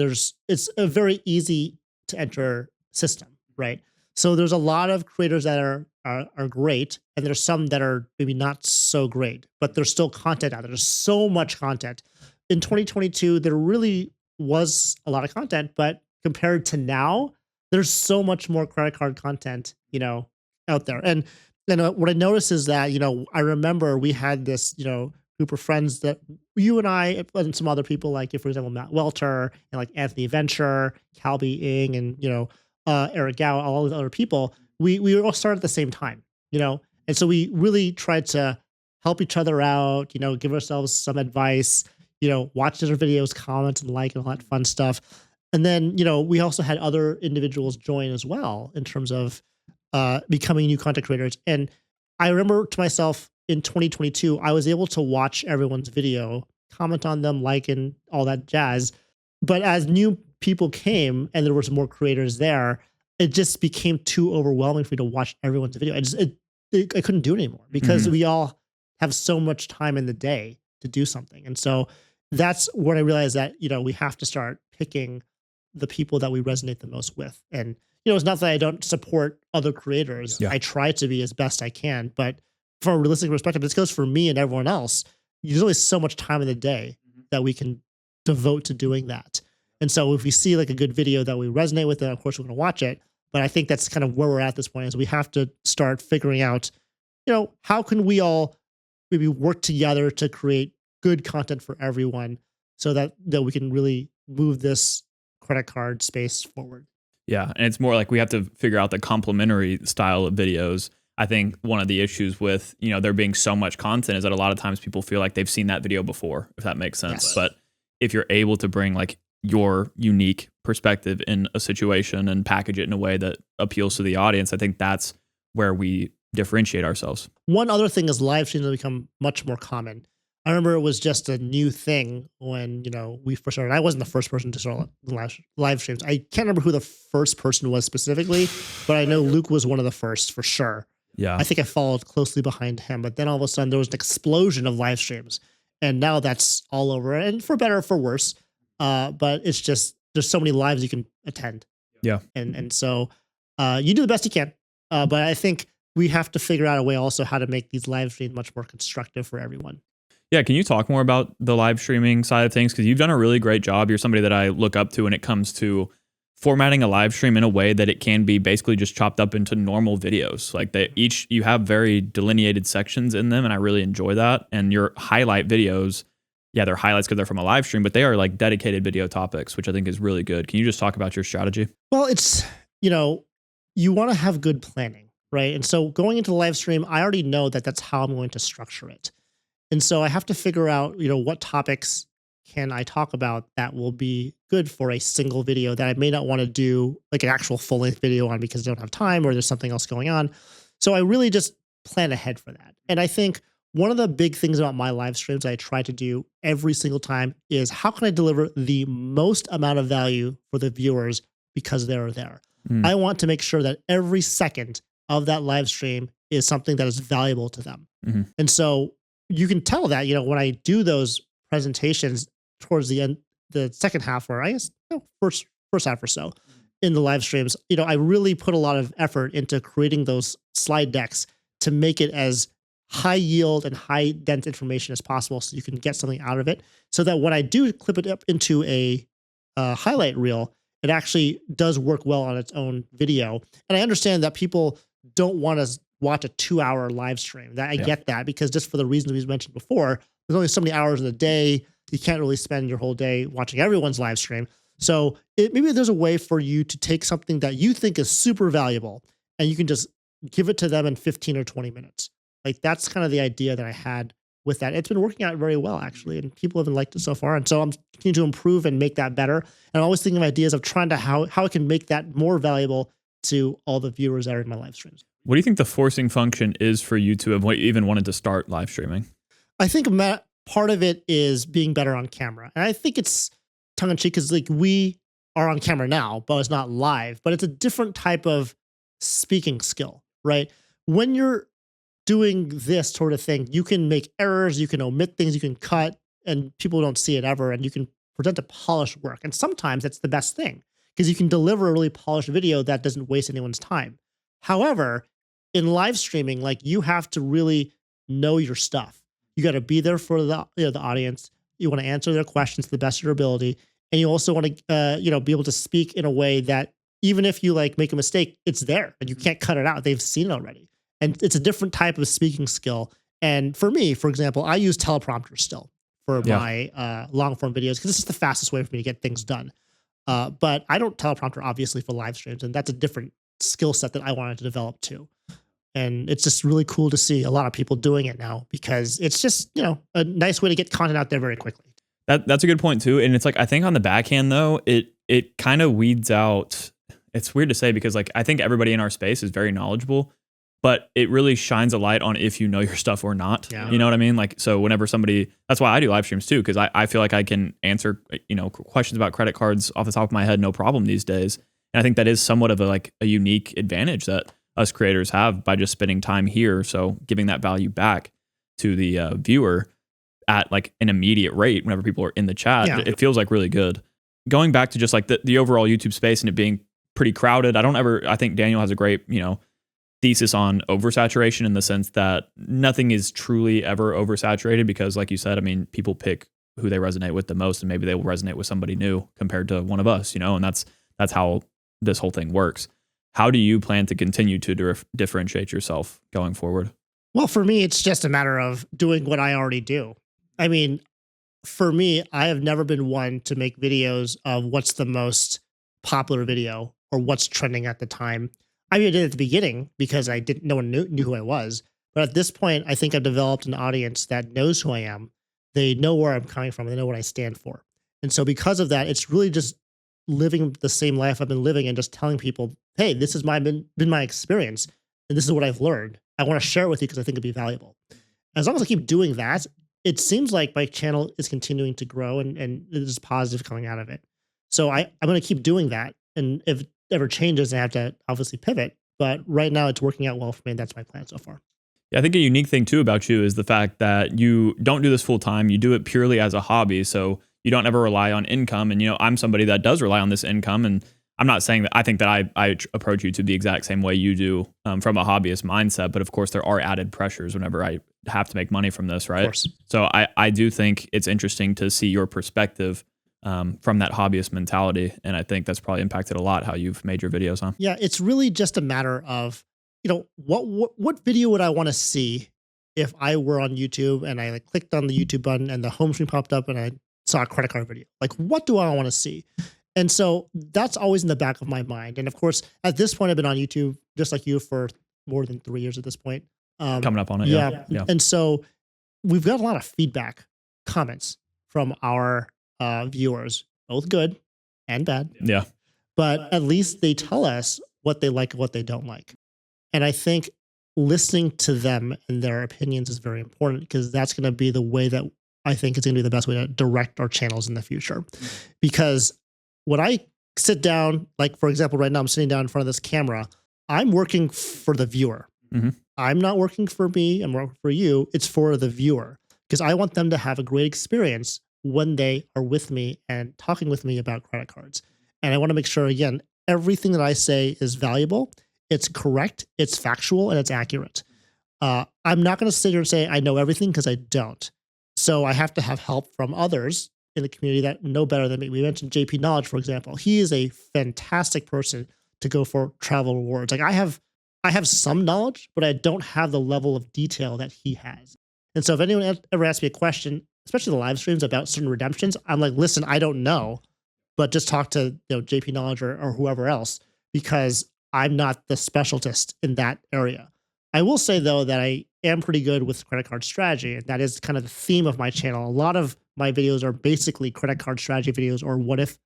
it's a very easy to enter system, right? So there's a lot of creators that are great, and there's some that are maybe not so great, but there's still content out there. There's so much content. In 2022, there really was a lot of content, but compared to now, there's so much more credit card content, out there. And what I noticed is that, I remember we had this, group of friends that you and I and some other people, like, for example, Matt Welter and like Anthony Venture, Calby Ng, and, Eric Gao, all these other people, we all started at the same time, and so we really tried to help each other out, give ourselves some advice, watch other videos, comment and like and all that fun stuff. And then, we also had other individuals join as well in terms of becoming new content creators. And I remember to myself in 2022, I was able to watch everyone's video, comment on them, like, and all that jazz. But as new people came and there was more creators there, it just became too overwhelming for me to watch everyone's video. I couldn't do it anymore because we all have so much time in the day to do something. And so that's when I realized that, we have to start picking the people that we resonate the most with. And, it's not that I don't support other creators. I try to be as best I can, but from a realistic perspective, this goes for me and everyone else. There's only so much time in the day that we can devote to doing that. And so if we see like a good video that we resonate with, then of course we're going to watch it. But I think that's kind of where we're at this point, is we have to start figuring out, how can we all maybe work together to create good content for everyone so that we can really move this credit card space forward. Yeah, and it's more like we have to figure out the complementary style of videos. I think one of the issues with, there being so much content is that a lot of times people feel like they've seen that video before, if that makes sense. Yes. But if you're able to bring like your unique perspective in a situation and package it in a way that appeals to the audience, I think that's where we differentiate ourselves. One other thing is live streams have become much more common. I remember it was just a new thing when, we first started. I wasn't the first person to start live streams. I can't remember who the first person was specifically, but I know Luke was one of the first for sure. Yeah. I think I followed closely behind him, but then all of a sudden there was an explosion of live streams, and now that's all over, and for better or for worse. But it's just, there's so many lives you can attend. Yeah. And so you do the best you can. But I think we have to figure out a way also how to make these live streams much more constructive for everyone. Yeah. Can you talk more about the live streaming side of things? Because you've done a really great job. You're somebody that I look up to when it comes to formatting a live stream in a way that it can be basically just chopped up into normal videos. Like you have very delineated sections in them, and I really enjoy that. And your highlight videos, yeah, they're highlights because they're from a live stream, but they are like dedicated video topics, which I think is really good. Can you just talk about your strategy? Well, it's, you want to have good planning, right? And so going into the live stream, I already know that that's how I'm going to structure it. And so I have to figure out, what topics can I talk about that will be good for a single video that I may not want to do like an actual full length video on because I don't have time or there's something else going on. So I really just plan ahead for that. And I think one of the big things about my live streams I try to do every single time is how can I deliver the most amount of value for the viewers because they're there. I want to make sure that every second of that live stream is something that is valuable to them. Mm-hmm. And so you can tell that, when I do those presentations towards the end, the second half, or I guess first half or so in the live streams, I really put a lot of effort into creating those slide decks to make it as high yield and high dense information as possible so you can get something out of it, so that when I do clip it up into a highlight reel, it actually does work well on its own video. And I understand that people don't want to watch a 2-hour live stream. That I get that, because just for the reasons we've mentioned before, there's only so many hours in the day. You can't really spend your whole day watching everyone's live stream. So maybe there's a way for you to take something that you think is super valuable and you can just give it to them in 15 or 20 minutes. Like that's kind of the idea that I had with that. It's been working out very well, actually, and people have liked it so far. And so I'm continuing to improve and make that better. And I'm always thinking of ideas of trying to how I can make that more valuable to all the viewers that are in my live streams. What do you think the forcing function is for you to have even wanted to start live streaming? I think part of it is being better on camera. And I think it's tongue in cheek because like we are on camera now, but it's not live, but it's a different type of speaking skill, right? When you're doing this sort of thing, you can make errors, you can omit things, you can cut, and people don't see it ever, and you can present a polished work. And sometimes that's the best thing because you can deliver a really polished video that doesn't waste anyone's time. However, in live streaming, like you have to really know your stuff. You got to be there for the the audience. You want to answer their questions to the best of your ability, and you also want to be able to speak in a way that even if you like make a mistake, it's there and you can't cut it out. They've seen it already, and it's a different type of speaking skill. And for me, for example, I use teleprompters still for my long form videos because it's just the fastest way for me to get things done. But I don't teleprompter obviously for live streams, and that's a different skill set that I wanted to develop too. And it's just really cool to see a lot of people doing it now because it's just, a nice way to get content out there very quickly. That's a good point too. And it's like, I think on the backhand though, it kind of weeds out, it's weird to say because like, I think everybody in our space is very knowledgeable, but it really shines a light on if you know your stuff or not. Yeah. You know what I mean? Like, so whenever that's why I do live streams too. Cause I feel like I can answer, questions about credit cards off the top of my head, no problem these days. And I think that is somewhat of a unique advantage that us creators have by just spending time here. So giving that value back to the viewer at like an immediate rate whenever people are in the chat, it feels like really good. Going back to just like the overall YouTube space and it being pretty crowded, I think Daniel has a great, thesis on oversaturation in the sense that nothing is truly ever oversaturated because like you said, I mean, people pick who they resonate with the most and maybe they will resonate with somebody new compared to one of us, and that's how this whole thing works. How do you plan to continue to differentiate yourself going forward? Well, for me, it's just a matter of doing what I already do. I mean, for me, I have never been one to make videos of what's the most popular video or what's trending at the time. I mean, I did at the beginning because I didn't, no one knew who I was. But at this point, I think I've developed an audience that knows who I am. They know where I'm coming from. They know what I stand for. And so because of that, it's really just living the same life I've been living and just telling people, hey, this has been my experience. And this is what I've learned. I want to share it with you because I think it'd be valuable. As long as I keep doing that, it seems like my channel is continuing to grow and there's positive coming out of it. So I'm going to keep doing that. And if it ever changes, I have to obviously pivot. But right now it's working out well for me. And that's my plan so far. Yeah, I think a unique thing too about you is the fact that you don't do this full time. You do it purely as a hobby. So you don't ever rely on income. And, I'm somebody that does rely on this income. And I'm not saying that I think that I approach YouTube the exact same way you do from a hobbyist mindset. But of course, there are added pressures whenever I have to make money from this, right? Of course. So I do think it's interesting to see your perspective from that hobbyist mentality. And I think that's probably impacted a lot how you've made your videos, huh? Yeah, it's really just a matter of, what video would I want to see if I were on YouTube and I clicked on the YouTube button and the home screen popped up and I saw a credit card video? Like, what do I want to see? And so that's always in the back of my mind. And of course, at this point, I've been on YouTube just like you for more than 3 years at this point. Coming up on it. Yeah. And so we've got a lot of feedback, comments from our viewers, both good and bad. Yeah. But at least they tell us what they like and what they don't like. And I think listening to them and their opinions is very important because that's going to be the way that I think is going to be the best way to direct our channels in the future. Because when I sit down, like for example, right now I'm sitting down in front of this camera, I'm working for the viewer. Mm-hmm. I'm not working for me. I'm working for you. It's for the viewer because I want them to have a great experience when they are with me and talking with me about credit cards. And I want to make sure, again, everything that I say is valuable. It's correct, it's factual, and it's accurate. I'm not going to sit here and say I know everything because I don't. So I have to have help from others in the community that know better than me. We mentioned JP Knowledge, for example. He is a fantastic person to go for travel rewards. Like I have some knowledge, but I don't have the level of detail that he has. And so if anyone ever asks me a question, especially the live streams about certain redemptions, I'm like, listen, I don't know, but just talk to JP Knowledge or whoever else because I'm not the specialist in that area. I will say, though, that I am pretty good with credit card strategy, and that is kind of the theme of my channel. A lot of my videos are basically credit card strategy videos or what if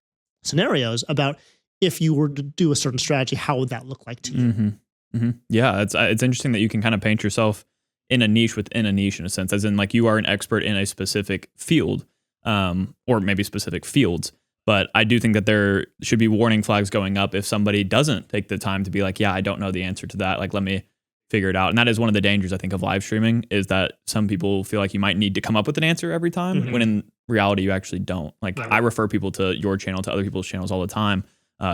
scenarios about if you were to do a certain strategy, how would that look like to you? Mm-hmm. Mm-hmm. Yeah, it's interesting that you can kind of paint yourself in a niche within a niche in a sense, as in like you are an expert in a specific field or maybe specific fields. But I do think that there should be warning flags going up if somebody doesn't take the time to be like, yeah, I don't know the answer to that. Like, let me figure it out. And that is one of the dangers, I think, of live streaming is that some people feel like you might need to come up with an answer every time when in reality, you actually don't. Like I refer people to your channel, to other people's channels all the time.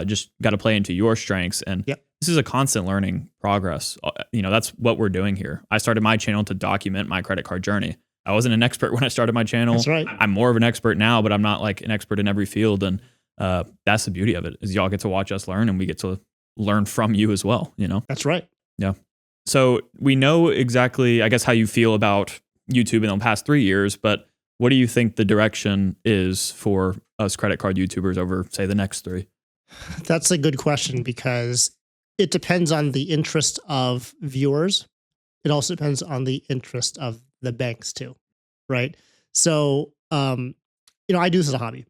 Just got to play into your strengths. And this is a constant learning progress. That's what we're doing here. I started my channel to document my credit card journey. I wasn't an expert when I started my channel. That's right. I'm more of an expert now, but I'm not like an expert in every field. And that's the beauty of it is y'all get to watch us learn and we get to learn from you as well. That's right. Yeah. So we know exactly, I guess, how you feel about YouTube in the past 3 years, but what do you think the direction is for us credit card YouTubers over, say, the next 3? That's a good question because it depends on the interest of viewers. It also depends on the interest of the banks too, right? So, I do this as a hobby.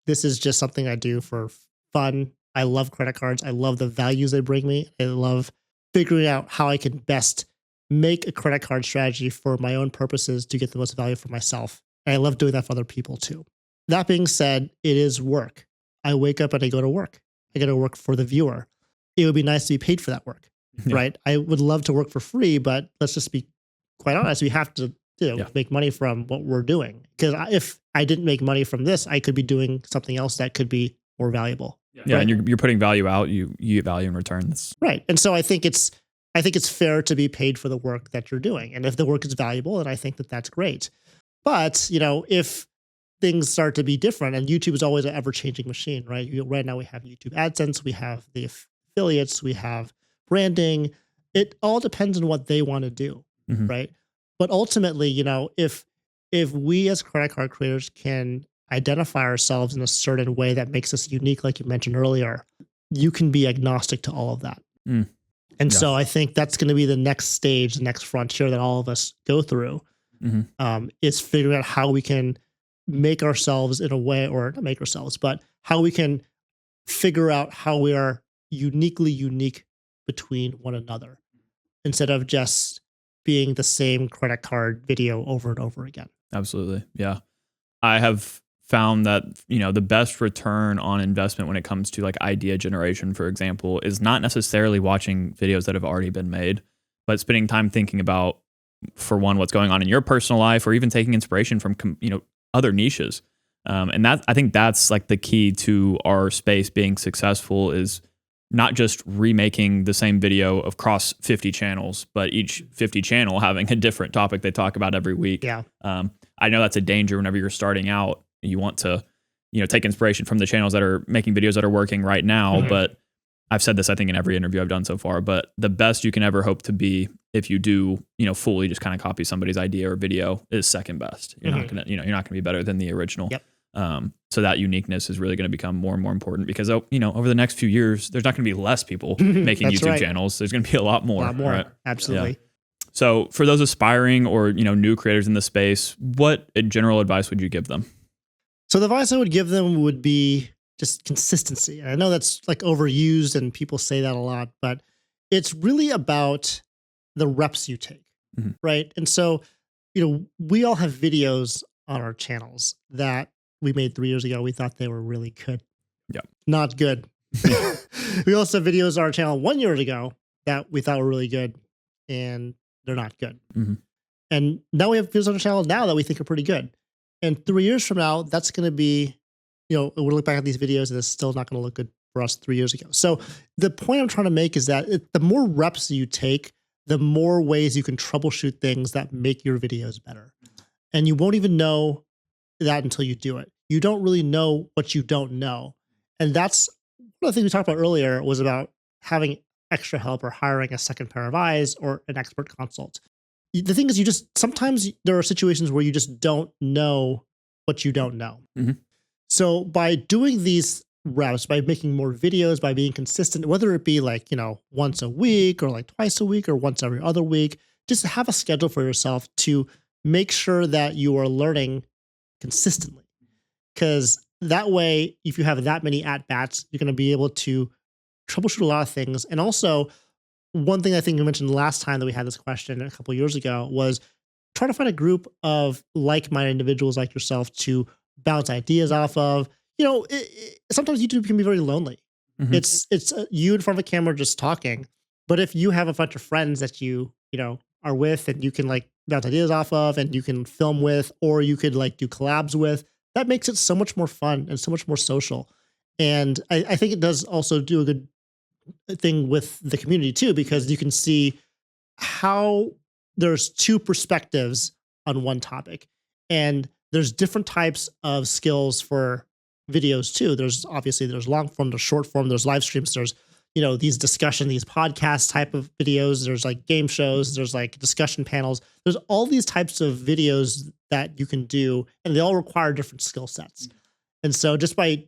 This is just something I do for fun. I love credit cards. I love the values they bring me. I love figuring out how I can best make a credit card strategy for my own purposes to get the most value for myself. And I love doing that for other people too. That being said, it is work. I wake up and I go to work. I go to work for the viewer. It would be nice to be paid for that work, right? I would love to work for free, but let's just be quite honest. We have to make money from what we're doing. Because if I didn't make money from this, I could be doing something else that could be more valuable. Yeah, right? And you're putting value out. You get value in return. That's right. And so I think it's fair to be paid for the work that you're doing. And if the work is valuable, then I think that that's great. But if things start to be different, and YouTube is always an ever-changing machine, right? Right now we have YouTube AdSense, we have the affiliates, we have branding. It all depends on what they want to do, right? But ultimately, if if we as credit card creators can identify ourselves in a certain way that makes us unique, like you mentioned earlier, you can be agnostic to all of that. Mm, And yeah. so I think that's going to be the next stage, the next frontier that all of us go through, is figuring out how we can make ourselves in a way, or not make ourselves, but how we can figure out how we are uniquely unique between one another instead of just being the same credit card video over and over again. Absolutely. Yeah. I have found that, the best return on investment when it comes to like idea generation, for example, is not necessarily watching videos that have already been made, but spending time thinking about, for one, what's going on in your personal life, or even taking inspiration from, other niches. And that, I think that's like the key to our space being successful, is not just remaking the same video across 50 channels, but each 50 channel having a different topic they talk about every week. Yeah. I know that's a danger whenever you're starting out. You want to, take inspiration from the channels that are making videos that are working right now. But I've said this, I think, in every interview I've done so far, but the best you can ever hope to be, if you do, fully just kind of copy somebody's idea or video, is second best. You're not gonna, you're not gonna be better than the original. Yep. So that uniqueness is really going to become more and more important, because, over the next few years, there's not going to be less people making YouTube channels. There's going to be a lot more. Right? Absolutely. Yeah. So for those aspiring or, new creators in the space, what general advice would you give them? So the advice I would give them would be just consistency. And I know that's like overused and people say that a lot, but it's really about the reps you take, right? And so, we all have videos on our channels that we made 3 years ago. We thought they were really good. Yeah. Not good. We also have videos on our channel 1 year ago that we thought were really good, and they're not good. And now we have videos on our channel now that we think are pretty good. And 3 years from now, that's going to be, we'll look back at these videos and it's still not going to look good for us 3 years ago. So the point I'm trying to make is that the more reps you take, the more ways you can troubleshoot things that make your videos better. And you won't even know that until you do it. You don't really know what you don't know. And that's one of the things we talked about earlier, was about having extra help or hiring a second pair of eyes or an expert consult. The thing is, sometimes there are situations where you just don't know what you don't know. So by doing these reps, by making more videos, by being consistent, whether it be like, once a week or like twice a week or once every other week, just have a schedule for yourself to make sure that you are learning consistently. Because that way, if you have that many at-bats, you're going to be able to troubleshoot a lot of things. And also, one thing I think you mentioned last time that we had this question a couple of years ago was try to find a group of like-minded individuals like yourself to bounce ideas off of. Sometimes YouTube can be very lonely. It's you in front of a camera just talking. But if you have a bunch of friends that you are with, and you can like bounce ideas off of, and you can film with, or you could like do collabs with, that makes it so much more fun and so much more social. And I think it does also do a good thing with the community too, because you can see how there's two perspectives on one topic, and there's different types of skills for videos too. There's long form, there's short form, there's live streams, there's these podcast type of videos, there's like game shows, there's like discussion panels, there's all these types of videos that you can do, and they all require different skill sets. And so just by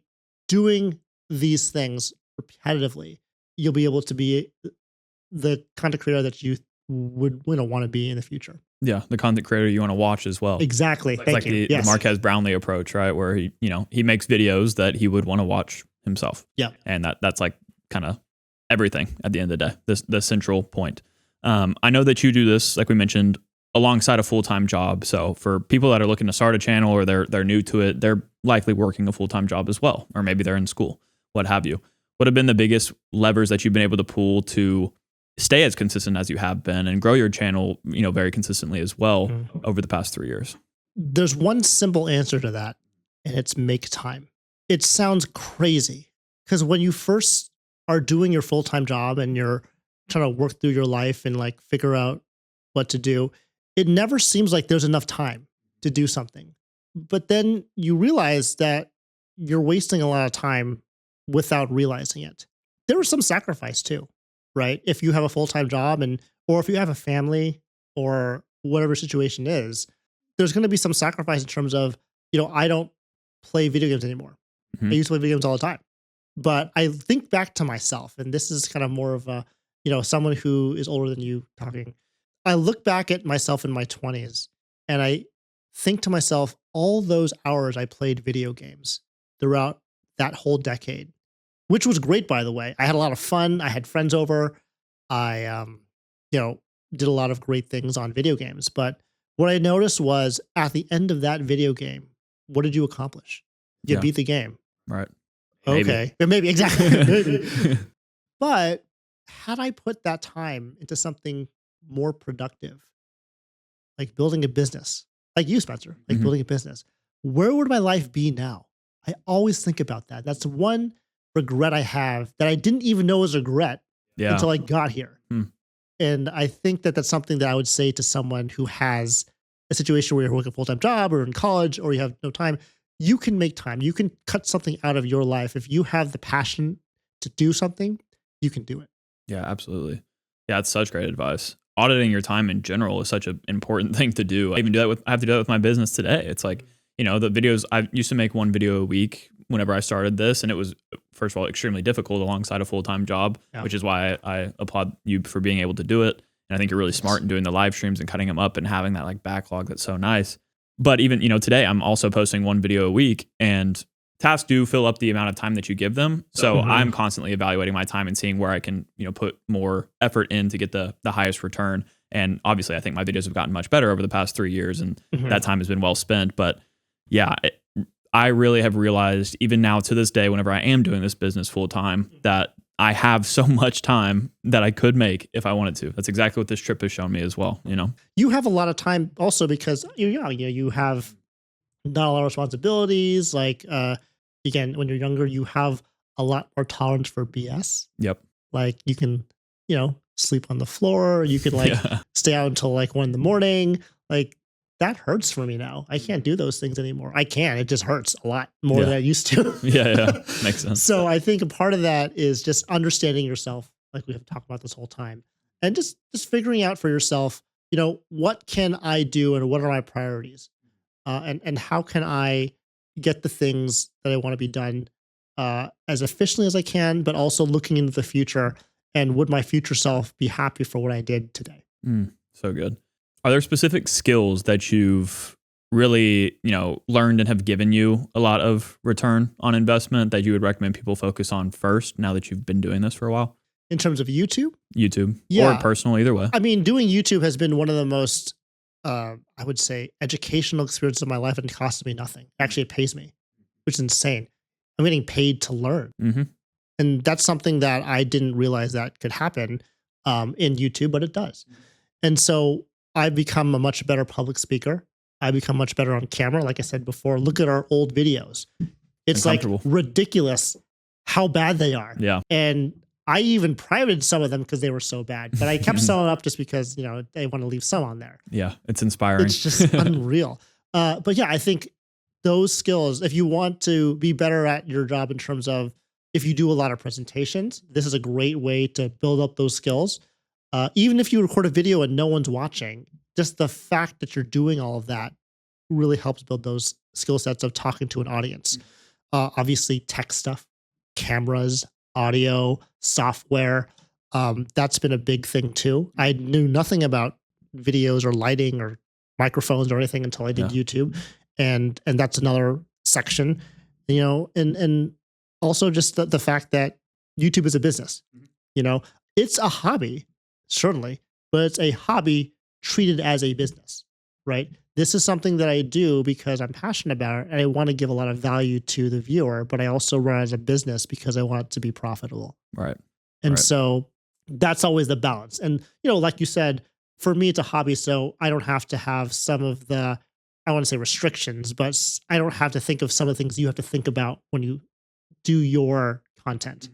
doing these things repetitively, you'll be able to be the content creator that you would want to be in the future. Yeah, the content creator you want to watch as well. Exactly. It's like the Marquez Brownlee approach, right? Where he makes videos that he would want to watch himself. Yeah. And that's like kind of everything at the end of the day, the central point. I know that you do this, like we mentioned, alongside a full-time job. So for people that are looking to start a channel, or they're new to it, they're likely working a full-time job as well, or maybe they're in school, what have you. What have been the biggest levers that you've been able to pull to stay as consistent as you have been and grow your channel, very consistently as well over the past 3 years? There's one simple answer to that, and it's make time. It sounds crazy, because when you first are doing your full-time job and you're trying to work through your life and like figure out what to do, it never seems like there's enough time to do something. But then you realize that you're wasting a lot of time without realizing it. There was some sacrifice too, right? If you have a full-time job or if you have a family or whatever situation is, there's going to be some sacrifice in terms of, I don't play video games anymore. I used to play video games all the time. But I think back to myself, and this is kind of more of a, someone who is older than you talking. I look back at myself in my 20s and I think to myself, all those hours I played video games throughout that whole decade, which was great, by the way. I had a lot of fun. I had friends over. I, did a lot of great things on video games. But what I noticed was at the end of that video game, what did you accomplish? You beat the game. Right. Okay. Maybe exactly. Maybe. But had I put that time into something more productive, like building a business, like you, Spencer, like building a business, where would my life be now? I always think about that. That's one regret I have that I didn't even know was a regret until I got here. And I think that that's something that I would say to someone who has a situation where you're working a full-time job or in college or you have no time. You can make time. You can cut something out of your life. If you have the passion to do something, you can do it. Yeah, absolutely. Yeah, it's such great advice. Auditing your time in general is such an important thing to do. I have to do that with my business today. It's like, the videos, I used to make one video a week whenever I started this. And it was, first of all, extremely difficult alongside a full-time job, which is why I applaud you for being able to do it. And I think you're really smart in doing the live streams and cutting them up and having that like backlog that's so nice. But even, today I'm also posting one video a week, and tasks do fill up the amount of time that you give them. So I'm constantly evaluating my time and seeing where I can, put more effort in to get the highest return. And obviously I think my videos have gotten much better over the past 3 years, and that time has been well spent. But yeah, I really have realized even now to this day, whenever I am doing this business full time, that I have so much time that I could make if I wanted to. That's exactly what this trip has shown me as well. You have a lot of time also because you have not a lot of responsibilities. Like again, when you're younger, you have a lot more tolerance for BS. Yep. Like you can, sleep on the floor. You can stay out until like 1 a.m. Like that hurts for me now. I can't do those things anymore. I can. It just hurts a lot more than I used to. Yeah. Makes sense. So I think a part of that is just understanding yourself, like we have talked about this whole time, and just figuring out for yourself, what can I do and what are my priorities, and how can I get the things that I want to be done as efficiently as I can, but also looking into the future, and would my future self be happy for what I did today? So good. Are there specific skills that you've really, learned and have given you a lot of return on investment that you would recommend people focus on first now that you've been doing this for a while? In terms of YouTube? YouTube. Yeah. Or personal, either way. I mean, doing YouTube has been one of the most, I would say, educational experiences of my life, and it costs me nothing. Actually, it pays me, which is insane. I'm getting paid to learn. And that's something that I didn't realize that could happen in YouTube, but it does. And so I've become a much better public speaker. I've become much better on camera. Like I said before, look at our old videos. It's like ridiculous how bad they are. Yeah. And I even privated some of them because they were so bad, but I kept some up just because, they want to leave some on there. Yeah. It's inspiring. It's just unreal. But yeah, I think those skills, if you want to be better at your job in terms of if you do a lot of presentations, this is a great way to build up those skills. Even if you record a video and no one's watching, just the fact that you're doing all of that really helps build those skill sets of talking to an audience. Obviously, tech stuff, cameras, audio, software. That's been a big thing too. I knew nothing about videos or lighting or microphones or anything until I did YouTube. And that's another section, and also just the fact that YouTube is a business, it's a hobby, certainly, but it's a hobby treated as a business, right? This is something that I do because I'm passionate about it and I want to give a lot of value to the viewer, but I also run as a business because I want it to be profitable. Right. And so that's always the balance. And, like you said, for me, it's a hobby. So I don't have to have some of the, I want to say restrictions, but I don't have to think of some of the things you have to think about when you do your content.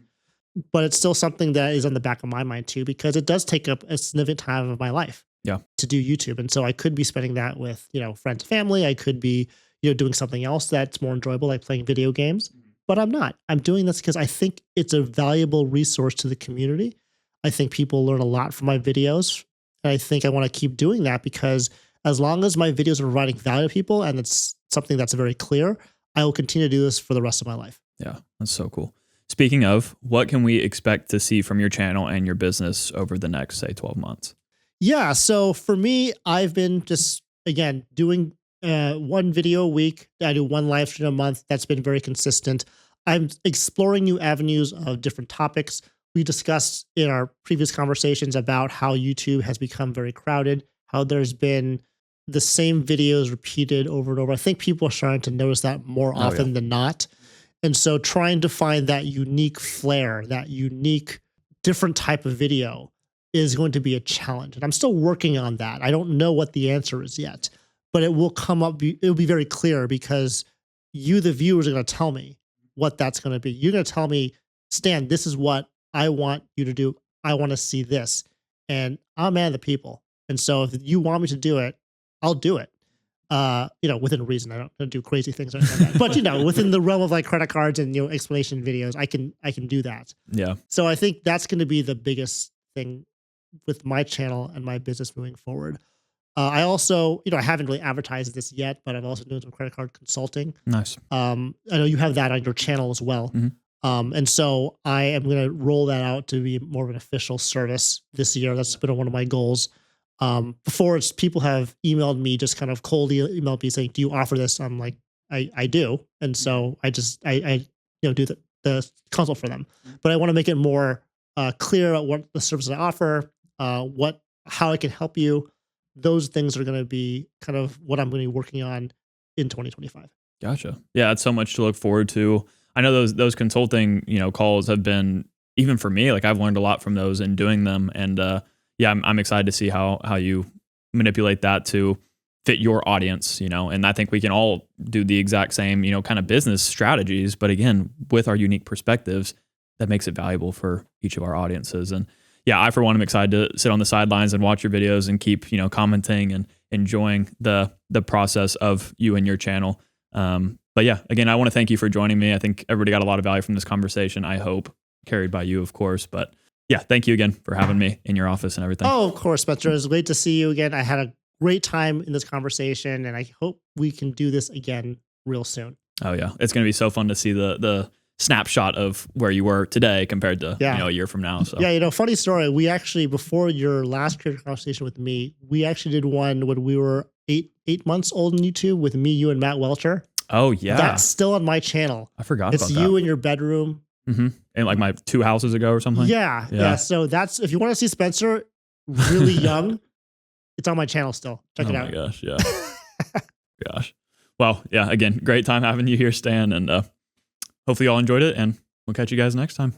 But it's still something that is on the back of my mind too, because it does take up a significant time of my life to do YouTube. And so I could be spending that with, friends, family. I could be, doing something else that's more enjoyable, like playing video games, but I'm not. I'm doing this because I think it's a valuable resource to the community. I think people learn a lot from my videos. And I think I want to keep doing that because as long as my videos are providing value to people and it's something that's very clear, I will continue to do this for the rest of my life. Yeah, that's so cool. Speaking of, what can we expect to see from your channel and your business over the next, say, 12 months? Yeah. So for me, I've been just, again, doing one video a week. I do one live stream a month. That's been very consistent. I'm exploring new avenues of different topics. We discussed in our previous conversations about how YouTube has become very crowded, how there's been the same videos repeated over and over. I think people are starting to notice that more often than not. And so trying to find that unique flair, that unique different type of video is going to be a challenge. And I'm still working on that. I don't know what the answer is yet, but it will come up. It'll be very clear because you, the viewers, are going to tell me what that's going to be. You're going to tell me, Stan, this is what I want you to do. I want to see this. And I'm a man of the people. And so if you want me to do it, I'll do it. Within reason. I don't do crazy things or anything like that. But within the realm of like credit cards and explanation videos, I can do that. Yeah. So I think that's going to be the biggest thing with my channel and my business moving forward. I also, I haven't really advertised this yet, but I'm also doing some credit card consulting. Nice. I know you have that on your channel as well. Mm-hmm. And so I am going to roll that out to be more of an official service this year. That's been one of my goals. Before people have emailed me, just kind of cold emailed me saying, do you offer this? I'm like, I do. And so I do the consult for them, but I want to make it more clear about what the services I offer, how I can help you. Those things are going to be kind of what I'm going to be working on in 2025. Gotcha. Yeah. It's so much to look forward to. I know those consulting, calls have been, even for me, like I've learned a lot from those and doing them. And, I'm excited to see how you manipulate that to fit your audience, and I think we can all do the exact same, kind of business strategies, but again, with our unique perspectives, that makes it valuable for each of our audiences. And yeah, I, for one, am excited to sit on the sidelines and watch your videos and keep, commenting and enjoying the process of you and your channel. But yeah, again, I want to thank you for joining me. I think everybody got a lot of value from this conversation. I hope carried by you, of course, but yeah, thank you again for having me in your office and everything. Oh, of course, Spencer. It was great to see you again. I had a great time in this conversation, and I hope we can do this again real soon. Oh yeah, it's going to be so fun to see the snapshot of where you were today compared to a year from now. So yeah, funny story. We actually, before your last conversation with me, we actually did one when we were eight months old on YouTube with me, you, and Matt Welcher. Oh yeah, that's still on my channel. I forgot it's about that. It's you in your bedroom. Mm-hmm. And like my 2 houses ago or something. Yeah. So that's, if you want to see Spencer really young, it's on my channel still. Check it out. Oh my gosh. Yeah. Gosh. Well, yeah. Again, great time having you here, Stan. And hopefully you all enjoyed it, and we'll catch you guys next time.